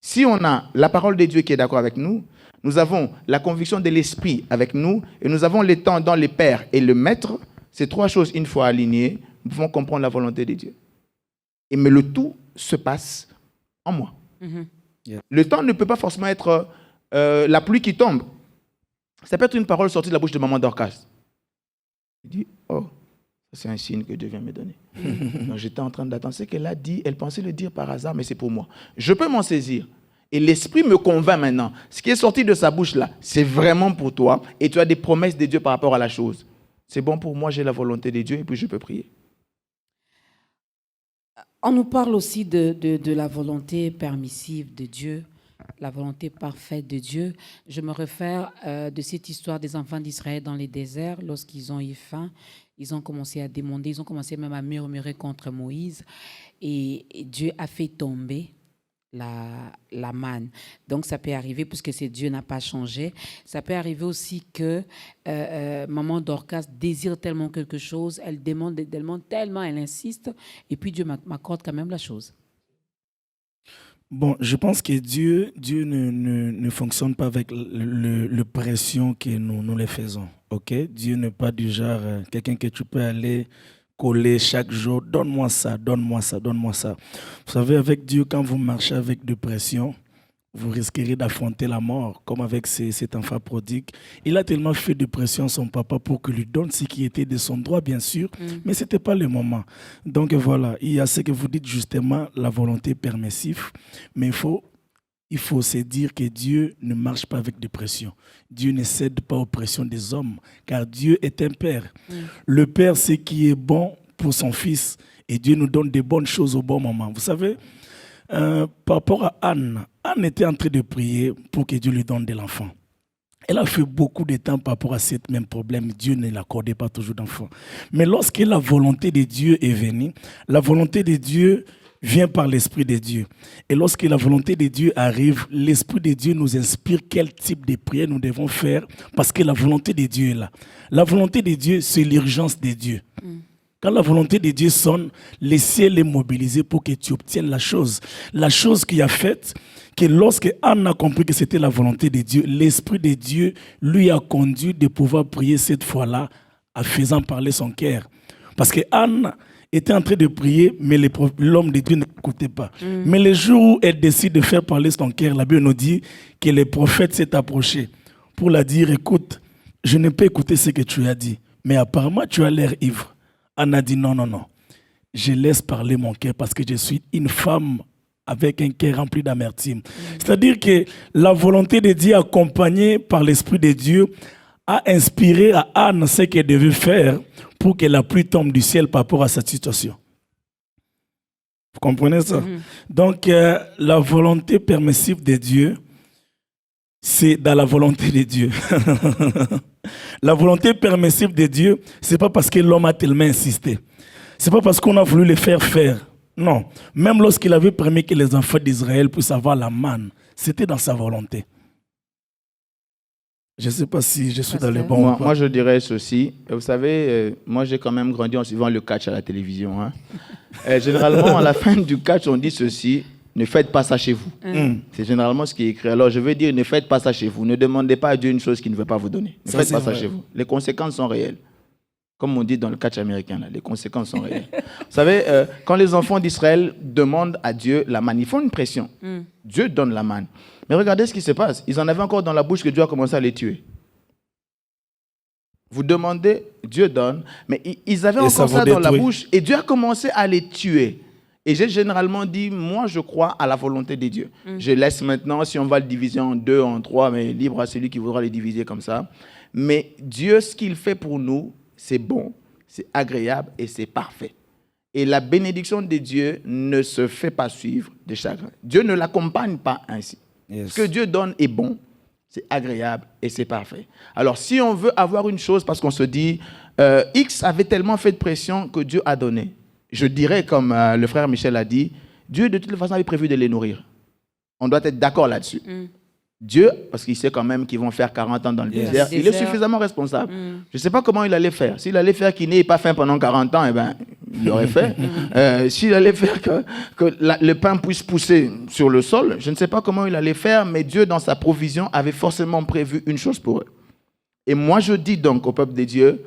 Si on a la parole de Dieu qui est d'accord avec nous, nous avons la conviction de l'Esprit avec nous, et nous avons les temps dans le Père et le Maître. Ces 3 choses, une fois alignées, nous pouvons comprendre la volonté de Dieu. Mais le tout se passe en moi. Le temps ne peut pas forcément être la pluie qui tombe. Ça peut être une parole sortie de la bouche de maman Dorcas. Il dit, oh, c'est un signe que Dieu vient me donner. Donc, j'étais en train d'attendre ce qu'elle a dit. Elle pensait le dire par hasard, mais c'est pour moi. Je peux m'en saisir. Et l'Esprit me convainc maintenant. Ce qui est sorti de sa bouche là, c'est vraiment pour toi. Et tu as des promesses de Dieu par rapport à la chose. C'est bon pour moi, j'ai la volonté de Dieu et puis je peux prier.
On nous parle aussi de la volonté permissive de Dieu, la volonté parfaite de Dieu. Je me réfère de cette histoire des enfants d'Israël dans les déserts. Lorsqu'ils ont eu faim, ils ont commencé à demander, ils ont commencé même à murmurer contre Moïse. Et Dieu a fait tomber la manne. Donc, ça peut arriver, puisque Dieu n'a pas changé, ça peut arriver aussi que maman Dorcas désire tellement quelque chose, elle demande tellement, elle insiste, et puis Dieu m'accorde quand même la chose.
Bon, je pense que Dieu ne fonctionne pas avec le pression que nous les faisons. Ok? Dieu n'est pas du genre quelqu'un que tu peux aller coller chaque jour. Donne-moi ça, donne-moi ça, donne-moi ça. Vous savez, avec Dieu, quand vous marchez avec de pression, vous risquerez d'affronter la mort, comme avec cet enfant prodigue. Il a tellement fait de pression à son papa pour qu'il lui donne ce qui était de son droit, bien sûr, mais ce n'était pas le moment. Donc voilà, il y a ce que vous dites justement, la volonté permissive, mais il faut se dire que Dieu ne marche pas avec des pressions. Dieu ne cède pas aux pressions des hommes, car Dieu est un Père. Le Père, c'est qui est bon pour son Fils, et Dieu nous donne des bonnes choses au bon moment. Vous savez, par rapport à Anne était en train de prier pour que Dieu lui donne de l'enfant. Elle a fait beaucoup de temps par rapport à ce même problème. Dieu ne l'accordait pas toujours d'enfant. Mais lorsque la volonté de Dieu est venue, la volonté de Dieu vient par l'Esprit de Dieu. Et lorsque la volonté de Dieu arrive, l'Esprit de Dieu nous inspire quel type de prière nous devons faire, parce que la volonté de Dieu est là. La volonté de Dieu, c'est l'urgence de Dieu. Quand la volonté de Dieu sonne, le ciel est mobilisé pour que tu obtiennes la chose. La chose qui a faite, que lorsque Anne a compris que c'était la volonté de Dieu, l'Esprit de Dieu lui a conduit de pouvoir prier cette fois-là en faisant parler son cœur. Parce que Anne était en train de prier, mais l'homme de Dieu n'écoutait pas. Mais le jour où elle décide de faire parler son cœur, la Bible nous dit que le prophète s'est approché pour la dire, écoute, je ne peux écouter ce que tu as dit, mais apparemment tu as l'air ivre. Anne a dit non, je laisse parler mon cœur parce que je suis une femme avec un cœur rempli d'amertume. C'est-à-dire que la volonté de Dieu accompagnée par l'Esprit de Dieu a inspiré à Anne ce qu'elle devait faire pour que la pluie tombe du ciel par rapport à cette situation. Vous comprenez ça? Donc, la volonté permissive de Dieu, c'est dans la volonté de Dieu. La volonté permissive de Dieu, c'est pas parce que l'homme a tellement insisté. C'est pas parce qu'on a voulu le faire faire. Non. Même lorsqu'il avait permis que les enfants d'Israël puissent avoir la manne, c'était dans sa volonté. Je ne sais pas si je suis dans le bon ou pas.
Moi, je dirais ceci. Vous savez, moi, j'ai quand même grandi en suivant le catch à la télévision. Hein. Généralement, à la fin du catch, on dit ceci: ne faites pas ça chez vous. C'est généralement ce qui est écrit. Alors, je veux dire, ne faites pas ça chez vous. Ne demandez pas à Dieu une chose qu'il ne veut pas vous donner. Ne faites pas ça chez vous. Les conséquences sont réelles. Comme on dit dans le catch américain, là, les conséquences sont réelles. Vous savez, quand les enfants d'Israël demandent à Dieu la manne, ils font une pression. Dieu donne la manne. Mais regardez ce qui se passe. Ils en avaient encore dans la bouche que Dieu a commencé à les tuer. Vous demandez, Dieu donne, mais ils avaient encore ça dans la bouche et Dieu a commencé à les tuer. Et j'ai généralement dit, moi je crois à la volonté de Dieu. Je laisse maintenant, si on va le diviser en 2, en 3, mais libre à celui qui voudra les diviser comme ça. Mais Dieu, ce qu'il fait pour nous, c'est bon, c'est agréable et c'est parfait. Et la bénédiction de Dieu ne se fait pas suivre de chagrin. Dieu ne l'accompagne pas ainsi. Yes. Ce que Dieu donne est bon, c'est agréable et c'est parfait. Alors, si on veut avoir une chose parce qu'on se dit, X avait tellement fait de pression que Dieu a donné. Je dirais, comme le frère Michel a dit, Dieu de toute façon avait prévu de les nourrir. On doit être d'accord là-dessus. Dieu, parce qu'il sait quand même qu'ils vont faire 40 ans dans le désert, il est suffisamment responsable. Je ne sais pas comment il allait faire. S'il allait faire qu'il n'ait pas faim pendant 40 ans, eh ben, il l'aurait fait. S'il allait faire que le pain puisse pousser sur le sol, je ne sais pas comment il allait faire, mais Dieu, dans sa provision, avait forcément prévu une chose pour eux. Et moi, je dis donc au peuple de Dieu,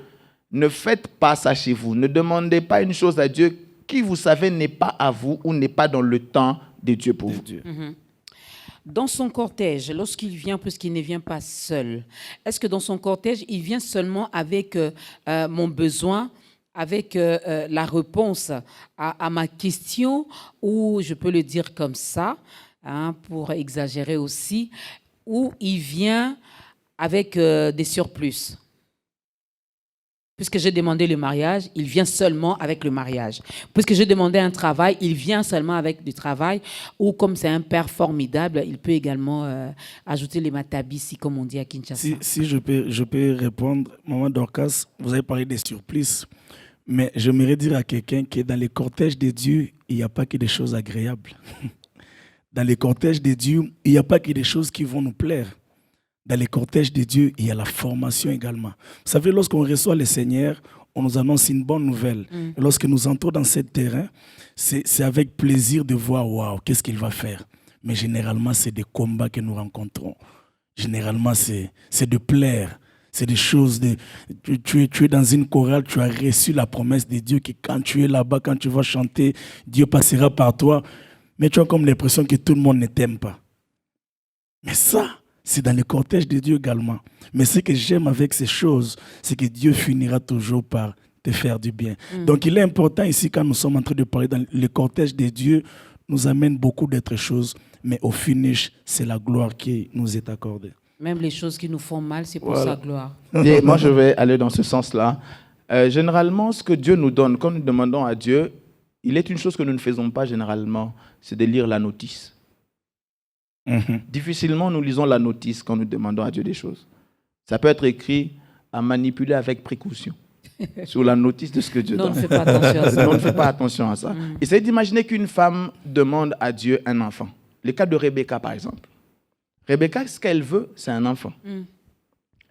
ne faites pas ça chez vous. Ne demandez pas une chose à Dieu qui, vous savez, n'est pas à vous ou n'est pas dans le temps de Dieu pour vous.
Dans son cortège, lorsqu'il vient, puisqu'il ne vient pas seul, est-ce que dans son cortège, il vient seulement avec mon besoin, avec la réponse à ma question, ou je peux le dire comme ça, hein, pour exagérer aussi, ou il vient avec des surplus? Puisque j'ai demandé le mariage, il vient seulement avec le mariage. Puisque j'ai demandé un travail, il vient seulement avec du travail. Ou comme c'est un père formidable, il peut également ajouter les matabisi, comme on dit à Kinshasa.
Si je peux répondre, Maman Dorcas, vous avez parlé des surplus. Mais j'aimerais dire à quelqu'un que dans les cortèges de Dieu, il n'y a pas que des choses agréables. Dans les cortèges de Dieu, il n'y a pas que des choses qui vont nous plaire. Dans les cortèges de Dieu, il y a la formation également. Vous savez, lorsqu'on reçoit le Seigneur, on nous annonce une bonne nouvelle. Et lorsque nous entrons dans ce terrain, c'est avec plaisir de voir, waouh, qu'est-ce qu'il va faire. Mais généralement, c'est des combats que nous rencontrons. Généralement, c'est de plaire. C'est des choses de... Tu es dans une chorale, tu as reçu la promesse de Dieu que quand tu es là-bas, quand tu vas chanter, Dieu passera par toi. Mais tu as comme l'impression que tout le monde ne t'aime pas. Mais ça, c'est dans le cortège de Dieu également. Mais ce que j'aime avec ces choses, c'est que Dieu finira toujours par te faire du bien. Donc il est important ici, quand nous sommes en train de parler dans le cortège de Dieu, nous amène beaucoup d'autres choses, mais au finish, c'est la gloire qui nous est accordée.
Même les choses qui nous font mal, c'est pour sa gloire.
Et moi, je vais aller dans ce sens-là. Généralement, ce que Dieu nous donne, quand nous demandons à Dieu, il est une chose que nous ne faisons pas généralement, c'est de lire la notice. Difficilement, nous lisons la notice quand nous demandons à Dieu des choses. Ça peut être écrit à manipuler avec précaution sur la notice de ce que Dieu donne.
On ne fait pas attention à ça.
On ne fait pas attention à ça. Essayez d'imaginer qu'une femme demande à Dieu un enfant. Le cas de Rebecca, par exemple. Rebecca, ce qu'elle veut, c'est un enfant.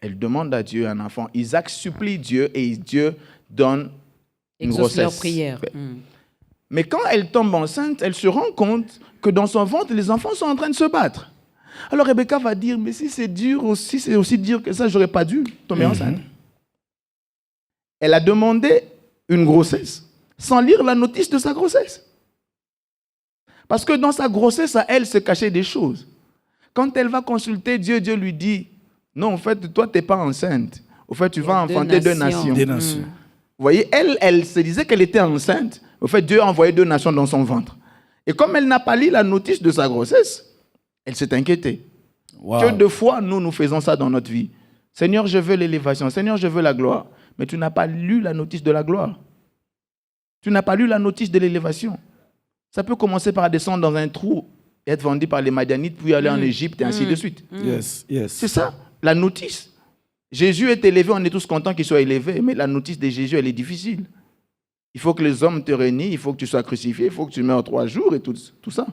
Elle demande à Dieu un enfant. Isaac supplie Dieu et Dieu donne une grossesse.
Leur prière.
Mais quand elle tombe enceinte, elle se rend compte que dans son ventre, les enfants sont en train de se battre. Alors Rebecca va dire, mais si c'est dur aussi, c'est aussi dur que ça, j'aurais pas dû tomber enceinte. Elle a demandé une grossesse sans lire la notice de sa grossesse. Parce que dans sa grossesse, à elle, se cachaient des choses. Quand elle va consulter Dieu, Dieu lui dit, non, en fait, toi, tu n'es pas enceinte. Au fait, tu vas enfanter deux nations. Vous voyez, elle se disait qu'elle était enceinte. Au fait, Dieu a envoyé 2 nations dans son ventre. Et comme elle n'a pas lu la notice de sa grossesse, elle s'est inquiétée. Que de fois, nous faisons ça dans notre vie. Seigneur, je veux l'élévation. Seigneur, je veux la gloire. Mais tu n'as pas lu la notice de la gloire. Tu n'as pas lu la notice de l'élévation. Ça peut commencer par descendre dans un trou, être vendu par les Madianites, puis aller en Égypte, et ainsi de suite.
Yes, yes.
C'est ça, la notice. Jésus est élevé, on est tous contents qu'il soit élevé, mais la notice de Jésus, elle est difficile. Il faut que les hommes te réunissent, il faut que tu sois crucifié, il faut que tu meurs 3 jours et tout ça.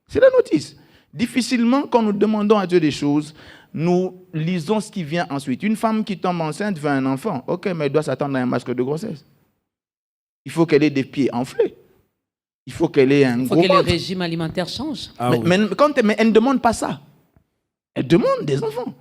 C'est la notice. Difficilement, quand nous demandons à Dieu des choses, nous lisons ce qui vient ensuite. Une femme qui tombe enceinte veut un enfant. Ok, mais elle doit s'attendre à un masque de grossesse. Il faut qu'elle ait des pieds enflés. Il faut qu'elle ait un gros ventre.
Il faut que le régime alimentaire change.
Mais elle ne demande pas ça. Elle demande des enfants.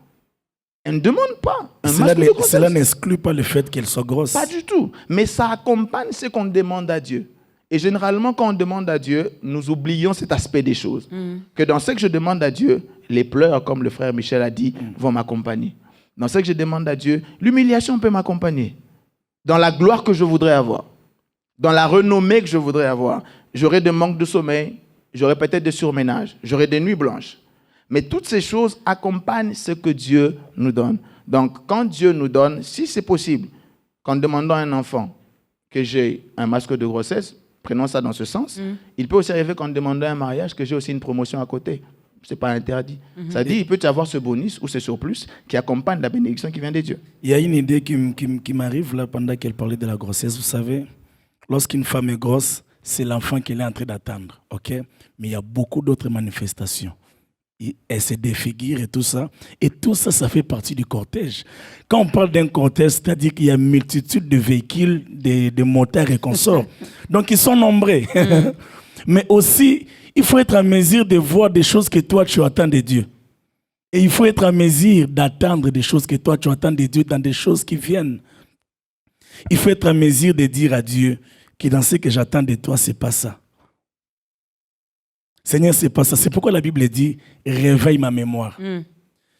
Elle ne demande pas un masque de grossesse.
Cela n'exclut pas le fait qu'elle soit grosse.
Pas du tout. Mais ça accompagne ce qu'on demande à Dieu. Et généralement, quand on demande à Dieu, nous oublions cet aspect des choses. Que dans ce que je demande à Dieu, les pleurs, comme le frère Michel a dit, vont m'accompagner. Dans ce que je demande à Dieu, l'humiliation peut m'accompagner. Dans la gloire que je voudrais avoir, dans la renommée que je voudrais avoir, j'aurai des manques de sommeil, j'aurai peut-être des surménages, j'aurai des nuits blanches. Mais toutes ces choses accompagnent ce que Dieu nous donne. Donc, quand Dieu nous donne, si c'est possible, qu'en demandant à un enfant que j'ai un masque de grossesse, prenons ça dans ce sens, il peut aussi arriver qu'en demandant un mariage, que j'ai aussi une promotion à côté. Ce n'est pas interdit. Ça dit, il peut y avoir ce bonus ou ce surplus qui accompagne la bénédiction qui vient de Dieu.
Il y a une idée qui m'arrive là pendant qu'elle parlait de la grossesse. Vous savez, lorsqu'une femme est grosse, c'est l'enfant qu'elle est en train d'attendre. Okay? Mais il y a beaucoup d'autres manifestations. Elle se défigure et tout ça. Et tout ça, ça fait partie du cortège. Quand on parle d'un cortège, c'est-à-dire qu'il y a une multitude de véhicules, de motards et consorts. Donc, ils sont nombreux. Mais aussi, il faut être en mesure de voir des choses que toi, tu attends de Dieu. Et il faut être en mesure d'attendre des choses que toi, tu attends de Dieu dans des choses qui viennent. Il faut être en mesure de dire à Dieu que dans ce que j'attends de toi, ce n'est pas ça. Seigneur, c'est pas ça. C'est pourquoi la Bible dit « Réveille ma mémoire ».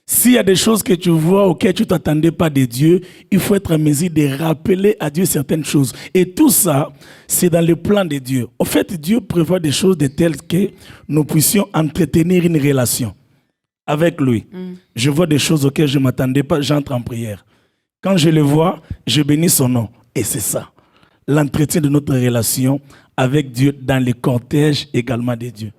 S'il y a des choses que tu vois auxquelles tu ne t'attendais pas de Dieu, il faut être en mesure de rappeler à Dieu certaines choses. Et tout ça, c'est dans le plan de Dieu. En fait, Dieu prévoit des choses de telles que nous puissions entretenir une relation avec lui. Je vois des choses auxquelles je ne m'attendais pas, j'entre en prière. Quand je le vois, je bénis son nom. Et c'est ça, l'entretien de notre relation avec Dieu dans le cortège également de Dieu.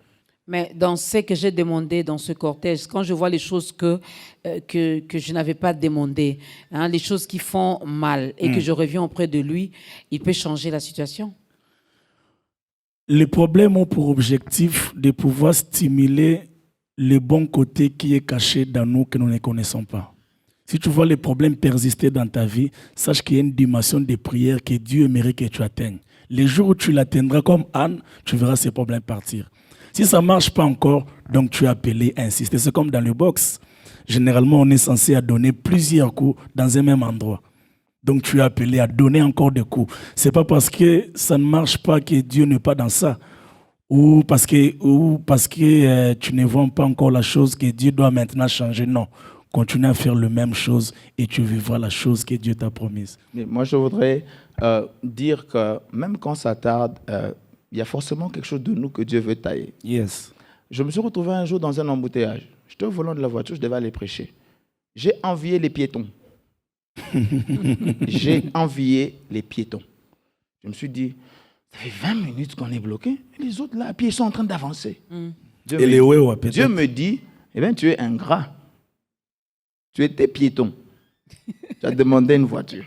Mais dans ce que j'ai demandé dans ce cortège, quand je vois les choses que je n'avais pas demandées, hein, les choses qui font mal et que je reviens auprès de lui, il peut changer la situation.
Les problèmes ont pour objectif de pouvoir stimuler le bon côté qui est caché dans nous que nous ne connaissons pas. Si tu vois les problèmes persister dans ta vie, sache qu'il y a une dimension de prière que Dieu aimerait que tu atteignes. Les jours où tu l'atteindras comme Anne, tu verras ces problèmes partir. Si ça ne marche pas encore, donc tu es appelé à insister. C'est comme dans le boxe. Généralement, on est censé donner plusieurs coups dans un même endroit. Donc tu es appelé à donner encore des coups. Ce n'est pas parce que ça ne marche pas que Dieu n'est pas dans ça. Ou parce que tu ne vois pas encore la chose que Dieu doit maintenant changer. Non. Continue à faire la même chose et tu vivras la chose que Dieu t'a promise.
Mais moi, je voudrais dire que même quand ça tarde, il y a forcément quelque chose de nous que Dieu veut tailler.
Yes.
Je me suis retrouvé un jour dans un embouteillage. J'étais au volant de la voiture, je devais aller prêcher. J'ai envié les piétons. J'ai envié les piétons. Je me suis dit, ça fait 20 minutes qu'on est bloqué. Et les autres là, à pied, ils sont en train d'avancer. Dieu me dit, eh bien, tu es ingrat. Tu étais piéton. Tu as demandé une voiture.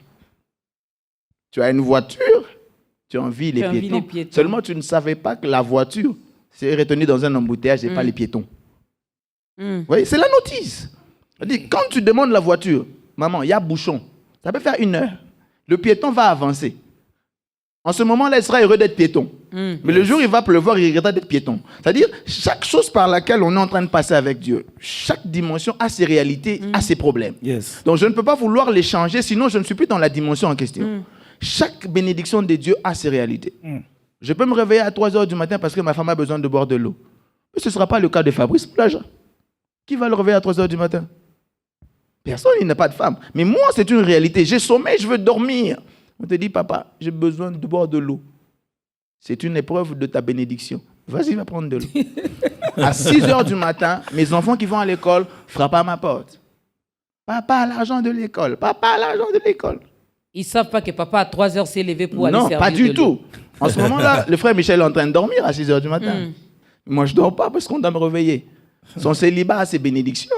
Tu as une voiture, tu envies les piétons. Seulement, tu ne savais pas que la voiture s'est retenue dans un embouteillage et pas les piétons. Vous voyez, c'est la notice. Quand tu demandes la voiture, maman, il y a bouchon. Ça peut faire 1 heure. Le piéton va avancer. En ce moment-là, il sera heureux d'être piéton. Mais le jour où il va pleuvoir, il regrettera d'être piéton. C'est-à-dire, chaque chose par laquelle on est en train de passer avec Dieu, chaque dimension a ses réalités, a ses problèmes.
Yes.
Donc, je ne peux pas vouloir les changer, sinon je ne suis plus dans la dimension en question. Chaque bénédiction de Dieu a ses réalités. Je peux me réveiller à 3 heures du matin parce que ma femme a besoin de boire de l'eau. Mais ce ne sera pas le cas de Fabrice Plage. Qui va le réveiller à 3 heures du matin? Personne, il n'a pas de femme. Mais moi, c'est une réalité. J'ai sommeil, je veux dormir. On te dit, papa, j'ai besoin de boire de l'eau. C'est une épreuve de ta bénédiction. Vas-y, va prendre de l'eau. À 6 heures du matin, mes enfants qui vont à l'école frappent à ma porte. Papa, l'argent de l'école. Papa, l'argent de l'école.
Ils ne savent pas que papa à 3 heures s'est levé pour aller
Non,
servir
pas du
de
tout.
l'eau.
En ce moment-là, le frère Michel est en train de dormir à 6 heures du matin. Moi, je ne dors pas parce qu'on doit me réveiller. Son célibat a ses bénédictions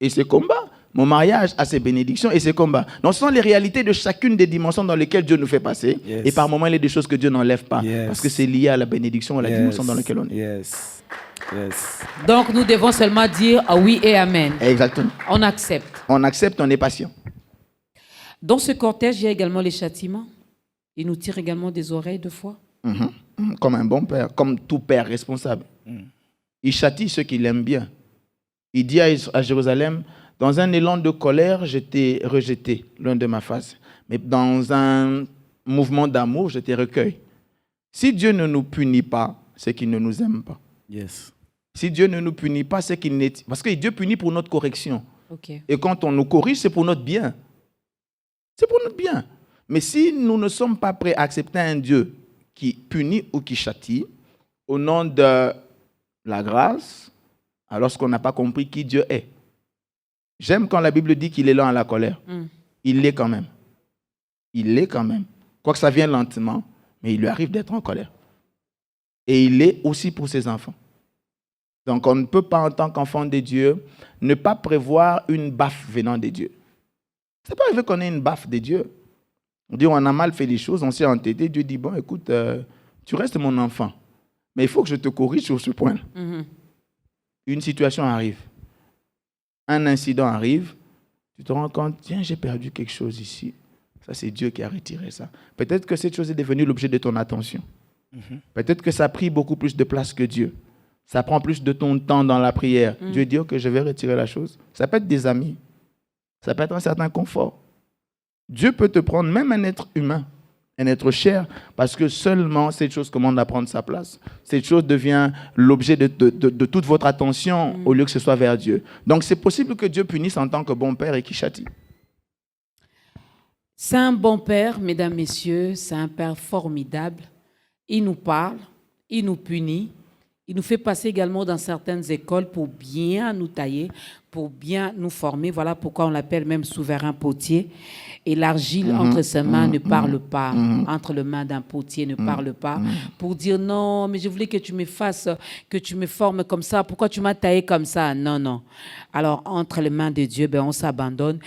et ses combats. Mon mariage a ses bénédictions et ses combats. Donc, ce sont les réalités de chacune des dimensions dans lesquelles Dieu nous fait passer.
Yes.
Et par moments, il y a des choses que Dieu n'enlève pas.
Yes.
Parce que c'est lié à la bénédiction, à la dimension dans laquelle on est.
Yes. Yes.
Donc, nous devons seulement dire oui et amen.
Exactement.
On accepte.
On accepte, on est patient.
Dans ce cortège, il y a également les châtiments. Il nous tire également des oreilles de fois.
Comme un bon père, comme tout père responsable. Il châtie ceux qui l'aiment bien. Il dit à Jérusalem, dans un élan de colère, je t'ai rejeté loin de ma face. Mais dans un mouvement d'amour, je t'ai recueilli. Si Dieu ne nous punit pas, c'est qu'il ne nous aime pas.
Yes.
Si Dieu ne nous punit pas, c'est qu'il n'est... Parce que Dieu punit pour notre correction.
Okay.
Et quand on nous corrige, c'est pour notre bien. C'est pour notre bien. Mais si nous ne sommes pas prêts à accepter un Dieu qui punit ou qui châtie, au nom de la grâce, alors qu'on n'a pas compris qui Dieu est. J'aime quand la Bible dit qu'il est lent à la colère. Il l'est quand même. Il l'est quand même. Quoique ça vienne lentement, mais il lui arrive d'être en colère. Et il l'est aussi pour ses enfants. Donc on ne peut pas, en tant qu'enfant de Dieu, ne pas prévoir une baffe venant de Dieu. C'est pas arrivé qu'on ait une baffe de Dieu. On dit on a mal fait les choses, on s'est entêté. Dieu dit bon, écoute, tu restes mon enfant, mais il faut que je te corrige sur ce point. Une situation arrive, un incident arrive, tu te rends compte, tiens, j'ai perdu quelque chose ici. Ça, c'est Dieu qui a retiré ça. Peut-être que cette chose est devenue l'objet de ton attention. Peut-être que ça a pris beaucoup plus de place que Dieu. Ça prend plus de ton temps dans la prière. Dieu dit que je vais retirer la chose. Ça peut être des amis. Ça peut être un certain confort. Dieu peut te prendre, même un être humain, un être cher, parce que seulement cette chose commande à prendre sa place. Cette chose devient l'objet de toute votre attention au lieu que ce soit vers Dieu. Donc c'est possible que Dieu punisse en tant que bon père et qu'il châtie.
C'est un bon père, mesdames, messieurs, c'est un père formidable. Il nous parle, il nous punit, il nous fait passer également dans certaines écoles pour bien nous tailler, pour bien nous former. Voilà pourquoi on l'appelle même souverain potier. Et l'argile entre ses mains ne parle pas. Entre les mains d'un potier ne parle pas. Pour dire non, mais je voulais que tu me fasses, que tu me formes comme ça. Pourquoi tu m'as taillé comme ça? Non, non. Alors, entre les mains de Dieu, ben, on s'abandonne.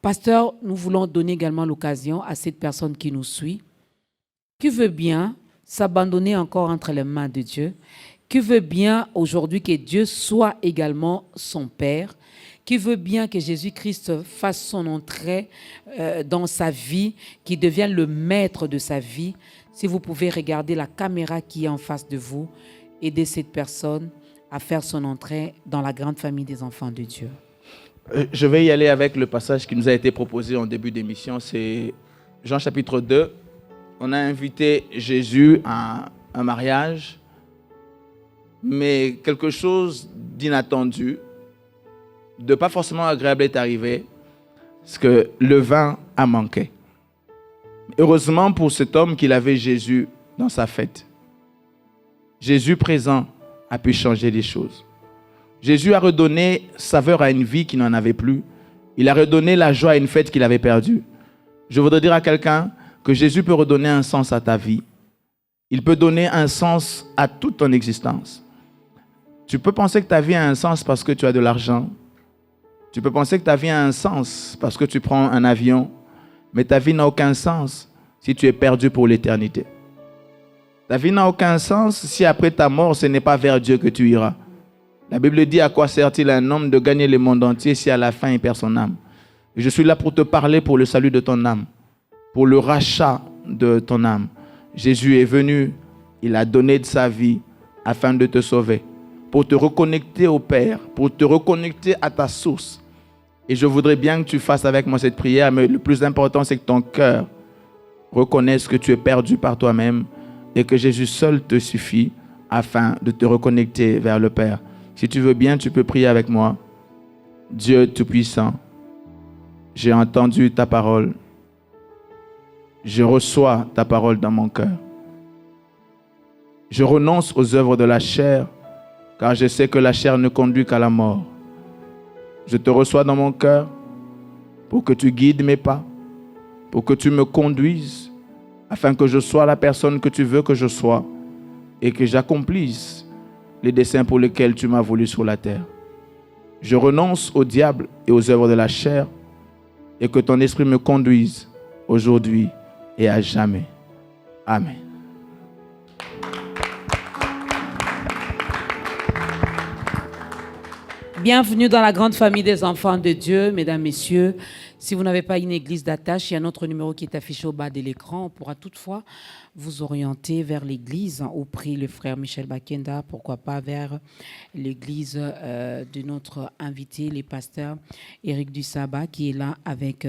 Pasteur, nous voulons donner également l'occasion à cette personne qui nous suit, qui veut bien s'abandonner encore entre les mains de Dieu, qui veut bien aujourd'hui que Dieu soit également son Père, qui veut bien que Jésus-Christ fasse son entrée dans sa vie, qui devienne le maître de sa vie. Si vous pouvez regarder la caméra qui est en face de vous, aider cette personne à faire son entrée dans la grande famille des enfants de Dieu.
Je vais y aller avec le passage qui nous a été proposé en début d'émission. C'est Jean chapitre 2. On a invité Jésus à un mariage, mais quelque chose d'inattendu, de pas forcément agréable est arrivé, parce que le vin a manqué. Heureusement pour cet homme qu'il avait Jésus dans sa fête. Jésus présent a pu changer les choses. Jésus a redonné saveur à une vie qui n'en avait plus. Il a redonné la joie à une fête qu'il avait perdue. Je voudrais dire à quelqu'un que Jésus peut redonner un sens à ta vie. Il peut donner un sens à toute ton existence. Tu peux penser que ta vie a un sens parce que tu as de l'argent. Tu peux penser que ta vie a un sens parce que tu prends un avion. Mais ta vie n'a aucun sens si tu es perdu pour l'éternité. Ta vie n'a aucun sens si après ta mort, ce n'est pas vers Dieu que tu iras. La Bible dit à quoi sert-il un homme de gagner le monde entier si à la fin il perd son âme. Et je suis là pour te parler pour le salut de ton âme, pour le rachat de ton âme. Jésus est venu, il a donné de sa vie afin de te sauver, pour te reconnecter au Père, pour te reconnecter à ta source. Et je voudrais bien que tu fasses avec moi cette prière, mais le plus important, c'est que ton cœur reconnaisse que tu es perdu par toi-même et que Jésus seul te suffit afin de te reconnecter vers le Père. Si tu veux bien, tu peux prier avec moi. Dieu Tout-Puissant, j'ai entendu ta parole. Je reçois ta parole dans mon cœur. Je renonce aux œuvres de la chair, car je sais que la chair ne conduit qu'à la mort. Je te reçois dans mon cœur pour que tu guides mes pas, pour que tu me conduises afin que je sois la personne que tu veux que je sois et que j'accomplisse les desseins pour lesquels tu m'as voulu sur la terre. Je renonce au diable et aux œuvres de la chair et que ton esprit me conduise aujourd'hui et à jamais. Amen.
Bienvenue dans la grande famille des enfants de Dieu, mesdames, messieurs. Si vous n'avez pas une église d'attache, il y a un autre numéro qui est affiché au bas de l'écran. On pourra toutefois vous orienter vers l'église, au prix le frère Michel Bakenda, pourquoi pas vers l'église de notre invité, le pasteur Éric Dussabat, qui est là avec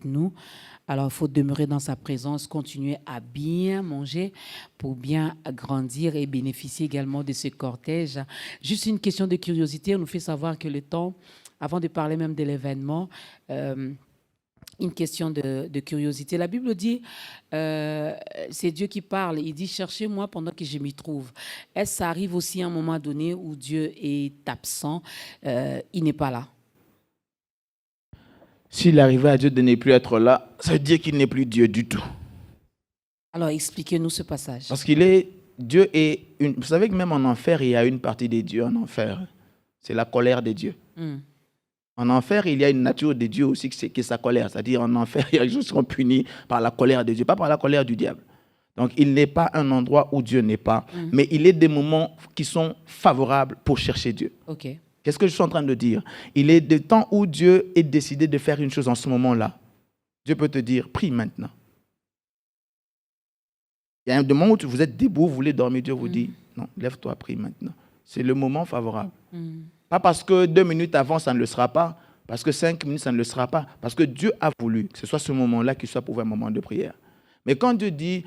nous. Alors, il faut demeurer dans sa présence, continuer à bien manger pour bien grandir et bénéficier également de ce cortège. Juste une question de curiosité, on nous fait savoir que le temps, avant de parler même de l'événement, une question de curiosité. La Bible dit, c'est Dieu qui parle, il dit « Cherchez-moi pendant que je m'y trouve ». Est-ce que ça arrive aussi à un moment donné où Dieu est absent, il n'est pas là?
S'il arrivait à Dieu de ne plus être là, ça veut dire qu'il n'est plus Dieu du tout.
Alors, expliquez-nous ce passage.
Parce Dieu est vous savez que même en enfer, il y a une partie des dieux en enfer. C'est la colère des dieux. En enfer, il y a une nature de Dieu aussi qui est sa colère. C'est-à-dire en enfer, il y a des gens qui seront punis par la colère de Dieu, pas par la colère du diable. Donc, il n'est pas un endroit où Dieu n'est pas, mais il est des moments qui sont favorables pour chercher Dieu.
Ok.
Qu'est-ce que je suis en train de dire? Il est des temps où Dieu est décidé de faire une chose en ce moment-là. Dieu peut te dire, prie maintenant. Il y a un moment où vous êtes debout, vous voulez dormir, Dieu vous dit, non, lève-toi, prie maintenant. C'est le moment favorable. Pas parce que 2 minutes avant, ça ne le sera pas, parce que 5 minutes, ça ne le sera pas, parce que Dieu a voulu que ce soit ce moment-là qui soit pour un moment de prière. Mais quand Dieu dit,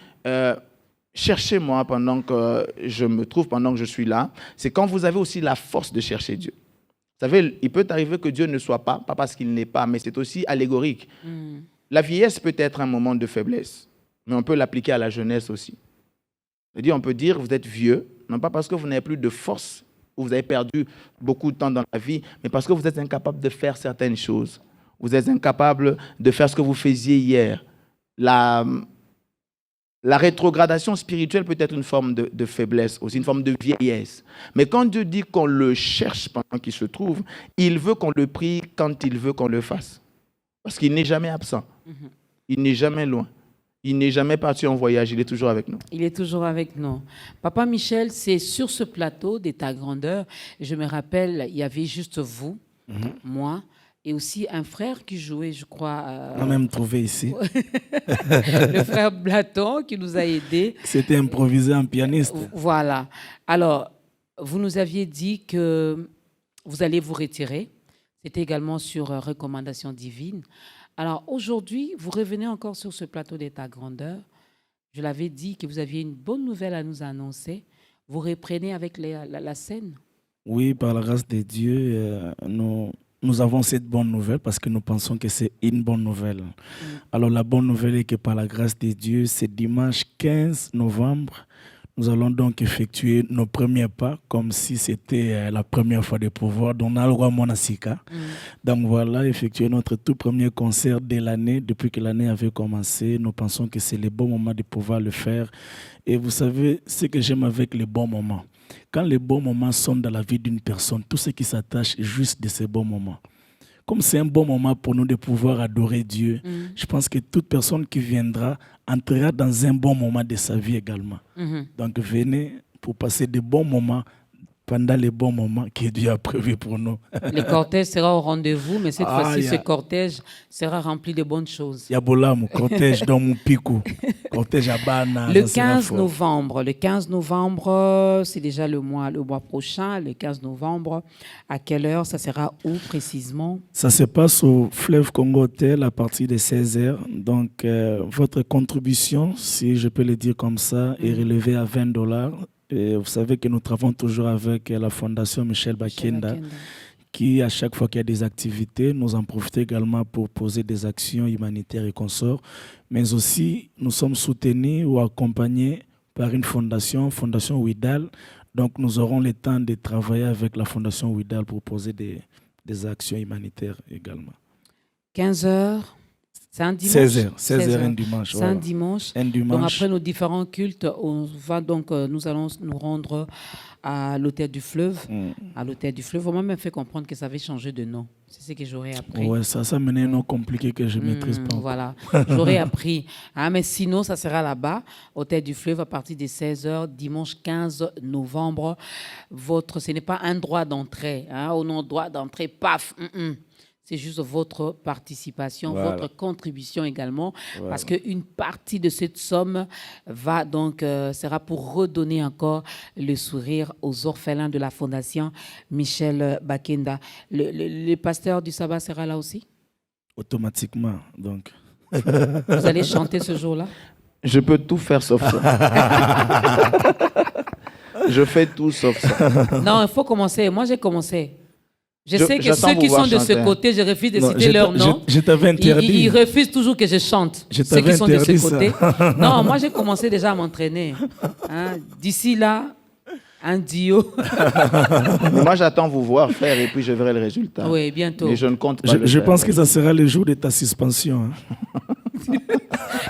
cherchez-moi pendant que je me trouve, pendant que je suis là, c'est quand vous avez aussi la force de chercher Dieu. Vous savez, il peut arriver que Dieu ne soit pas parce qu'il n'est pas, mais c'est aussi allégorique. La vieillesse peut être un moment de faiblesse, mais on peut l'appliquer à la jeunesse aussi. C'est-à-dire, on peut dire, vous êtes vieux, non pas parce que vous n'avez plus de force, ou vous avez perdu beaucoup de temps dans la vie, mais parce que vous êtes incapable de faire certaines choses. Vous êtes incapable de faire ce que vous faisiez hier. La rétrogradation spirituelle peut être une forme de faiblesse, aussi une forme de vieillesse. Mais quand Dieu dit qu'on le cherche pendant qu'il se trouve, il veut qu'on le prie quand il veut qu'on le fasse. Parce qu'il n'est jamais absent. Il n'est jamais loin. Il n'est jamais parti en voyage. Il est toujours avec nous.
Il est toujours avec nous. Papa Michel, c'est sur ce plateau de ta grandeur. Je me rappelle, il y avait juste vous, moi, et aussi un frère qui jouait, je crois...
On a même trouvé ici.
Le frère Blaton qui nous a aidés.
C'était improvisé en pianiste.
Voilà. Alors, vous nous aviez dit que vous allez vous retirer. C'était également sur recommandation divine. Alors, aujourd'hui, vous revenez encore sur ce plateau de ta grandeur. Je l'avais dit que vous aviez une bonne nouvelle à nous annoncer. Vous reprenez avec la scène?
Oui, par la grâce de Dieu, nous avons cette bonne nouvelle parce que nous pensons que c'est une bonne nouvelle. Alors la bonne nouvelle est que par la grâce de Dieu, c'est dimanche 15 novembre, nous allons donc effectuer nos premiers pas comme si c'était la première fois de pouvoir dans le roi Monasika. Donc voilà, effectuer notre tout premier concert de l'année. Depuis que l'année avait commencé, nous pensons que c'est le bon moment de pouvoir le faire. Et vous savez, ce que j'aime avec les bons moments, quand les bons moments sont dans la vie d'une personne, tout ce qui s'attache est juste de ces bons moments. Comme c'est un bon moment pour nous de pouvoir adorer Dieu, je pense que toute personne qui viendra entrera dans un bon moment de sa vie également. Donc venez pour passer de bons moments pendant les bons moments que Dieu a prévus pour nous.
Le cortège sera au rendez-vous, mais cette fois-ci, ce cortège sera rempli de bonnes choses.
Yabolamu, cortège dans mon pico, cortège à Bana.
Le 15 novembre, c'est déjà le mois prochain. Le 15 novembre, à quelle heure? Ça sera où précisément? Ça
se passe au Fleuve Congo Hotel à partir de 16h. Donc, votre contribution, si je peux le dire comme ça, est relevée à $20. Et vous savez que nous travaillons toujours avec la Fondation Michel Bakenda, qui, à chaque fois qu'il y a des activités, nous en profitons également pour poser des actions humanitaires et consorts. Mais aussi, nous sommes soutenus ou accompagnés par une fondation, Fondation Ouidal. Donc, nous aurons le temps de travailler avec la Fondation Ouidal pour poser des actions humanitaires également.
15h, C'est un dimanche.
16h un dimanche.
C'est un dimanche.
Un dimanche.
Donc après nos différents cultes, nous allons nous rendre à l'hôtel du Fleuve. À l'hôtel du Fleuve, on m'a même fait comprendre que ça avait changé de nom. C'est ce que j'aurais appris.
Ouais, ça menait un nom compliqué que je ne maîtrise pas.
Voilà, j'aurais appris. Mais sinon, ça sera là-bas, hôtel du Fleuve, à partir de 16h, dimanche 15 novembre. Ce n'est pas un droit d'entrée. Au nom droit d'entrée, paf. C'est juste votre participation, votre contribution également, parce qu'une partie de cette somme sera pour redonner encore le sourire aux orphelins de la Fondation Michel Bakenda. Le pasteur du sabbat sera là aussi?
Automatiquement, donc.
Vous allez chanter ce jour-là?
Je peux tout faire sauf ça. Je fais tout sauf ça.
Non, il faut commencer. Moi, j'ai commencé. Je sais que ceux qui sont de ce côté, je refuse de citer leur nom.
Je t'avais interdit.
Ils refusent toujours que je chante. Ceux qui sont de ce côté. Non, moi j'ai commencé déjà à m'entraîner. D'ici là, un duo.
Moi j'attends vous voir faire et puis je verrai le résultat.
Oui, bientôt.
Mais je ne compte pas.
Je pense que ça sera le jour de ta suspension.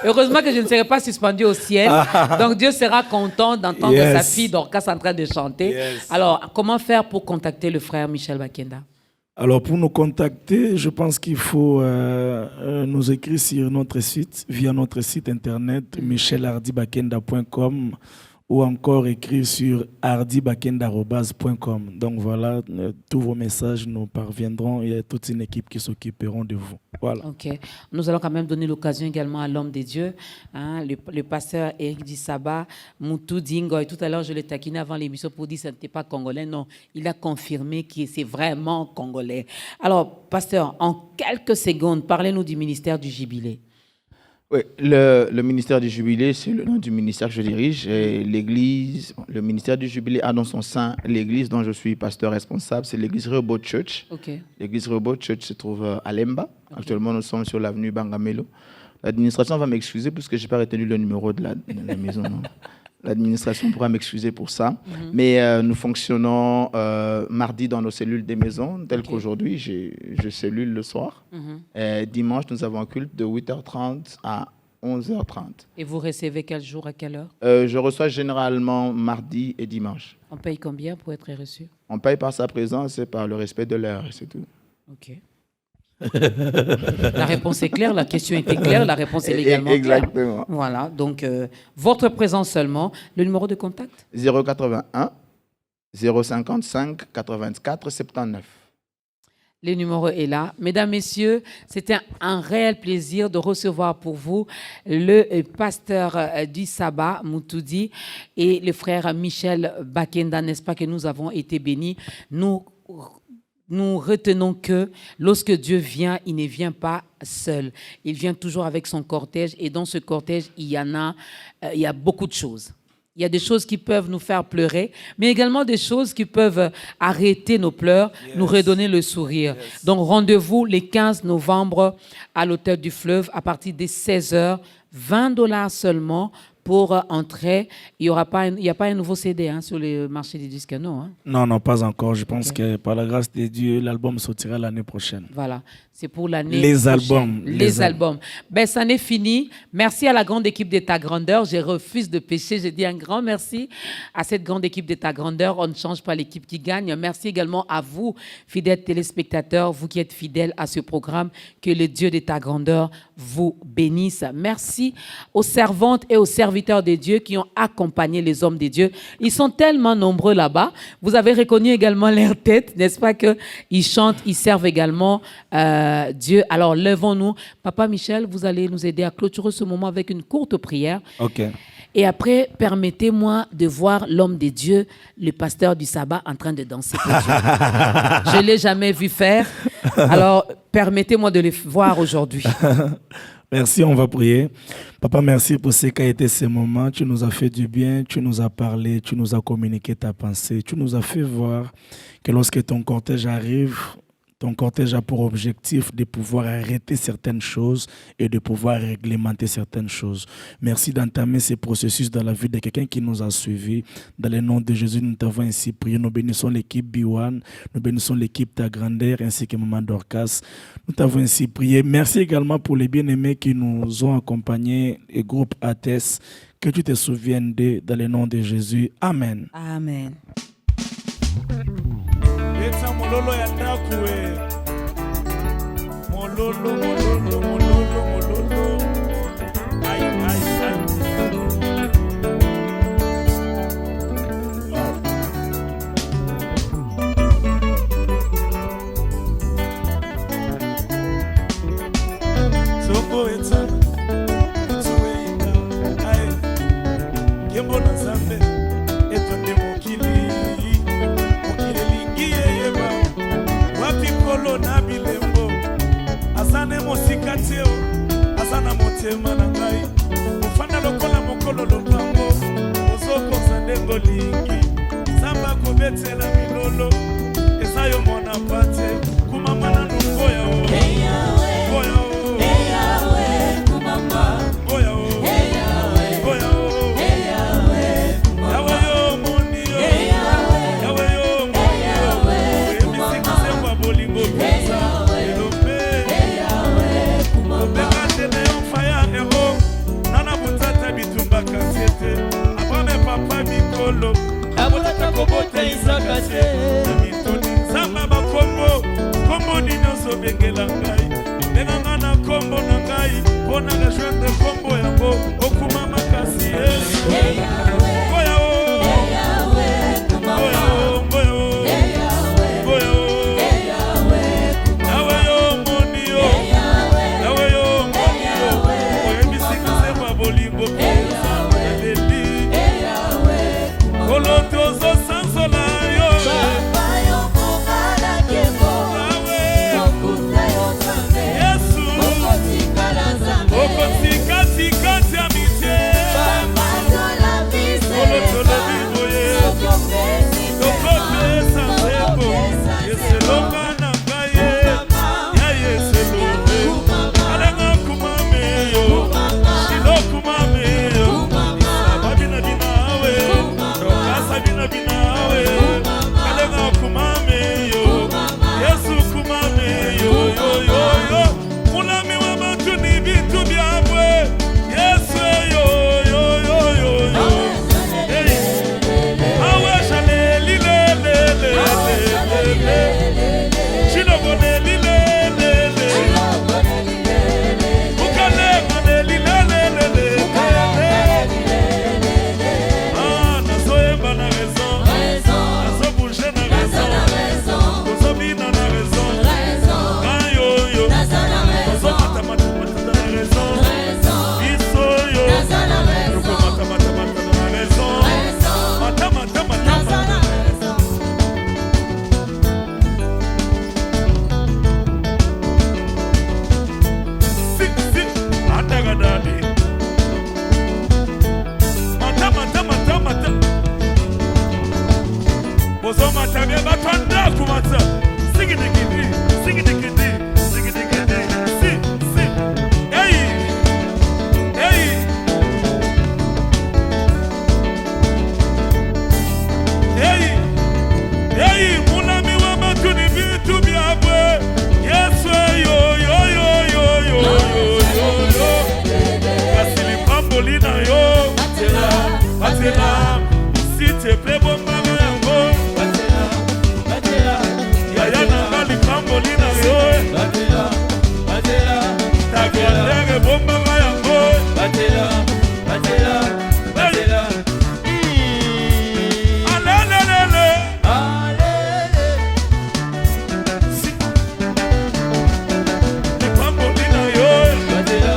Heureusement que je ne serai pas suspendu au ciel. Donc Dieu sera content d'entendre sa fille Dorcas en train de chanter. Alors, comment faire pour contacter le frère Michel Bakenda?
Alors, pour nous contacter, je pense qu'il faut nous écrire sur notre site, via notre site internet, michelhardibakenda.com, ou encore écrire sur hardibakenda@.com. Donc voilà, tous vos messages nous parviendront. Il y a toute une équipe qui s'occuperont de vous. Voilà.
Ok. Nous allons quand même donner l'occasion également à l'homme de Dieu, le pasteur Éric Dissaba, Moutou Dingo. Et tout à l'heure, je l'ai taquiné avant l'émission pour dire que ce n'était pas congolais. Non, il a confirmé que c'est vraiment congolais. Alors, pasteur, en quelques secondes, parlez-nous du ministère du Jubilé.
Oui, le ministère du Jubilé, c'est le nom du ministère que je dirige. Et l'église, le ministère du Jubilé a dans son sein l'église dont je suis pasteur responsable, c'est l'église Rehoboth Church.
Okay.
L'église Rehoboth Church se trouve à Lemba. Okay. Actuellement, nous sommes sur l'avenue Bangamelo. L'administration va m'excuser puisque je n'ai pas retenu le numéro de la maison. L'administration pourra m'excuser pour ça. Mais nous fonctionnons mardi dans nos cellules des maisons, telles qu'aujourd'hui, je cellule le soir. Dimanche, nous avons un culte de 8h30 à 11h30.
Et vous recevez quel jour, à quelle heure?
Je reçois généralement mardi et dimanche.
On paye combien pour être reçu?
On paye par sa présence et par le respect de l'heure, c'est tout.
Ok. La réponse est claire, la question était claire, la réponse est également
Exactement.
claire. Voilà, donc votre présence seulement. Le numéro de contact?
081 055 84 79.
Le numéro est là. Mesdames, Messieurs, c'était un réel plaisir de recevoir pour vous le pasteur du sabbat, Moutoudi, et le frère Michel Bakenda. N'est-ce pas que nous avons été bénis? Nous retenons que lorsque Dieu vient, il ne vient pas seul. Il vient toujours avec son cortège, et dans ce cortège, il y a beaucoup de choses. Il y a des choses qui peuvent nous faire pleurer, mais également des choses qui peuvent arrêter nos pleurs, nous redonner le sourire. Donc rendez-vous le 15 novembre à l'hôtel du Fleuve à partir des 16h, $20 seulement pour entrer. Il n'y a pas un nouveau CD sur le marché des disques, non?
Non, pas encore. Je pense que par la grâce de Dieu, l'album sortira l'année prochaine.
Voilà, c'est pour l'année
prochaine. Les albums.
Ben, ça n'est fini. Merci à la grande équipe de Ta Grandeur. Je refuse de pécher. Je dis un grand merci à cette grande équipe de Ta Grandeur. On ne change pas l'équipe qui gagne. Merci également à vous, fidèles téléspectateurs, vous qui êtes fidèles à ce programme. Que le Dieu de Ta Grandeur vous bénisse. Merci aux servantes et aux serviteurs de Dieu qui ont accompagné les hommes de Dieu. Ils sont tellement nombreux là-bas. Vous avez reconnu également leur tête, n'est-ce pas, qu'ils chantent, ils servent également Dieu. Alors, levons-nous. Papa Michel, vous allez nous aider à clôturer ce moment avec une courte prière.
OK.
Et après, permettez-moi de voir l'homme de Dieu, le pasteur du sabbat, en train de danser pour Dieu. Je ne l'ai jamais vu faire. Alors, permettez-moi de le voir aujourd'hui.
Merci, on va prier. Papa, merci pour ce qu'a été ce moment. Tu nous as fait du bien, tu nous as parlé, tu nous as communiqué ta pensée. Tu nous as fait voir que lorsque ton cortège arrive, Ton cortège a pour objectif de pouvoir arrêter certaines choses et de pouvoir réglementer certaines choses. Merci d'entamer ces processus dans la vie de quelqu'un qui nous a suivis. Dans le nom de Jésus, nous t'avons ainsi prié. Nous bénissons l'équipe B1, nous bénissons l'équipe Ta Grandeur ainsi que Maman Dorcas. Nous t'avons ainsi prié. Merci également pour les bien-aimés qui nous ont accompagnés, et groupe ATES. Que tu te souviennes d'eux dans le nom de Jésus. Amen.
Amen.
Eta mololo ya ndakwe. Mololo, mololo, mololo, mololo. Aïe, aïe, aïe. Soko eta. Etsuwe ina. Aïe. Kembo na zambe. Etonde mokili. Kolo na bilembo azane mosikatio azana motema na ngai ofanda lokola mokolo lombango ozoko sandengo lingi samba kobetela milolo esayo mona pate kumama na ngoya o ngoya o kumama ngoya o ngoya o yawe yo moni yo yawe yo moni yo emisika semba bolingo pesa elope obekatene yo faya ero nana butata bitumba kasiete abame papa mikolo abutata kobote isaka te mitoni zamba bakombo kombo dinoso bengela ngai benanga na kombo na ngai pona rejoindre kombo yango okuma makasi ngoya o ngoya o ngoya o ngoya o yawe yo moni yo yawe yo moni yo oyebisika semba bolingo pesa eleli kolo tozosanzola yo Yesu okotikati ya mitie kolo tolobi boye tokopesa nzembo yeselonga na ngai ya yeselo alenga kumame yo shilo kumame yo babina binawe rokasa bina binawe alenga kumame yo Yesu kumame yo yo yo yo mulami wa bantu ni bitu byabwe Yesu yo yo yo yo yo awe shaleli le le le le le shilo bone li le le le ukale ngane li le le le le ah nazo eba na raison nazo bouger na raison nazo bina na raison ah yo yo nazo mata mata mata na raison iso yo nazo mata mata mata na raison mata mata mata Adagadadi. Mata mata mata mata. Bozo mata bia batwanda kumata. Sigidikidi, sigidikidi, sigidikidi. Si, si. Hey. Hey. Hey. Hey, munami wa batu ni bitu byabwe. Yesu yo yo yo yo yo yo yo. Kasili pambolina yo. Batela, batela. Si te plaît bomba yango. Batela, batela. Yaya nanga pambolina yo. Batela, batela. Ta grandeur bomba yango. Batela, batela, batela. Alelelele. Si. Pambolina yo. Batela,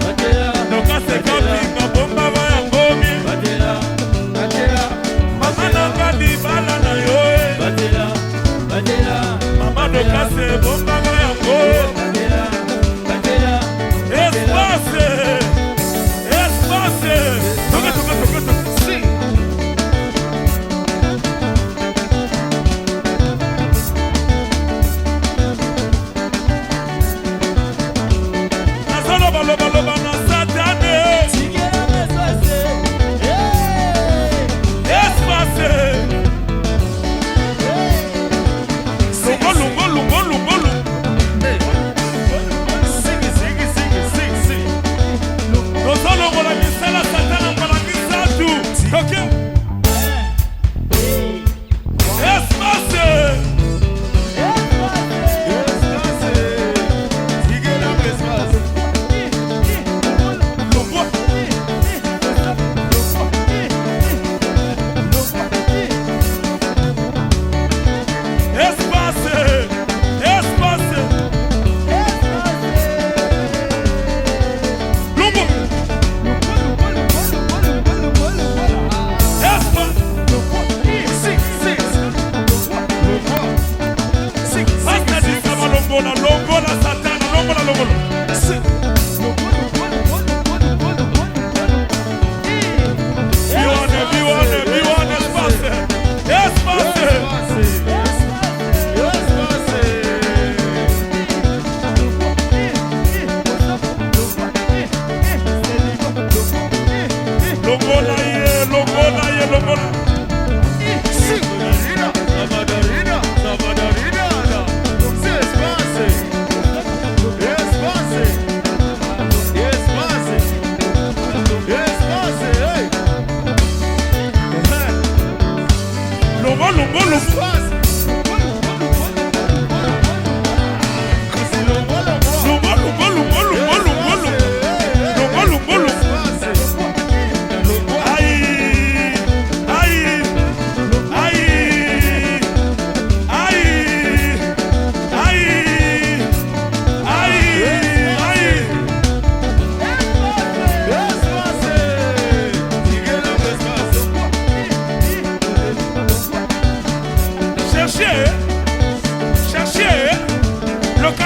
batela. Doka se kapinga bomba yango mi. Batela, batela. Mama nanga libala na yo. Batela, batela. Mama doka se bomba yango. Batela, batela. Espace, espace. Toka toka toka toka. Si.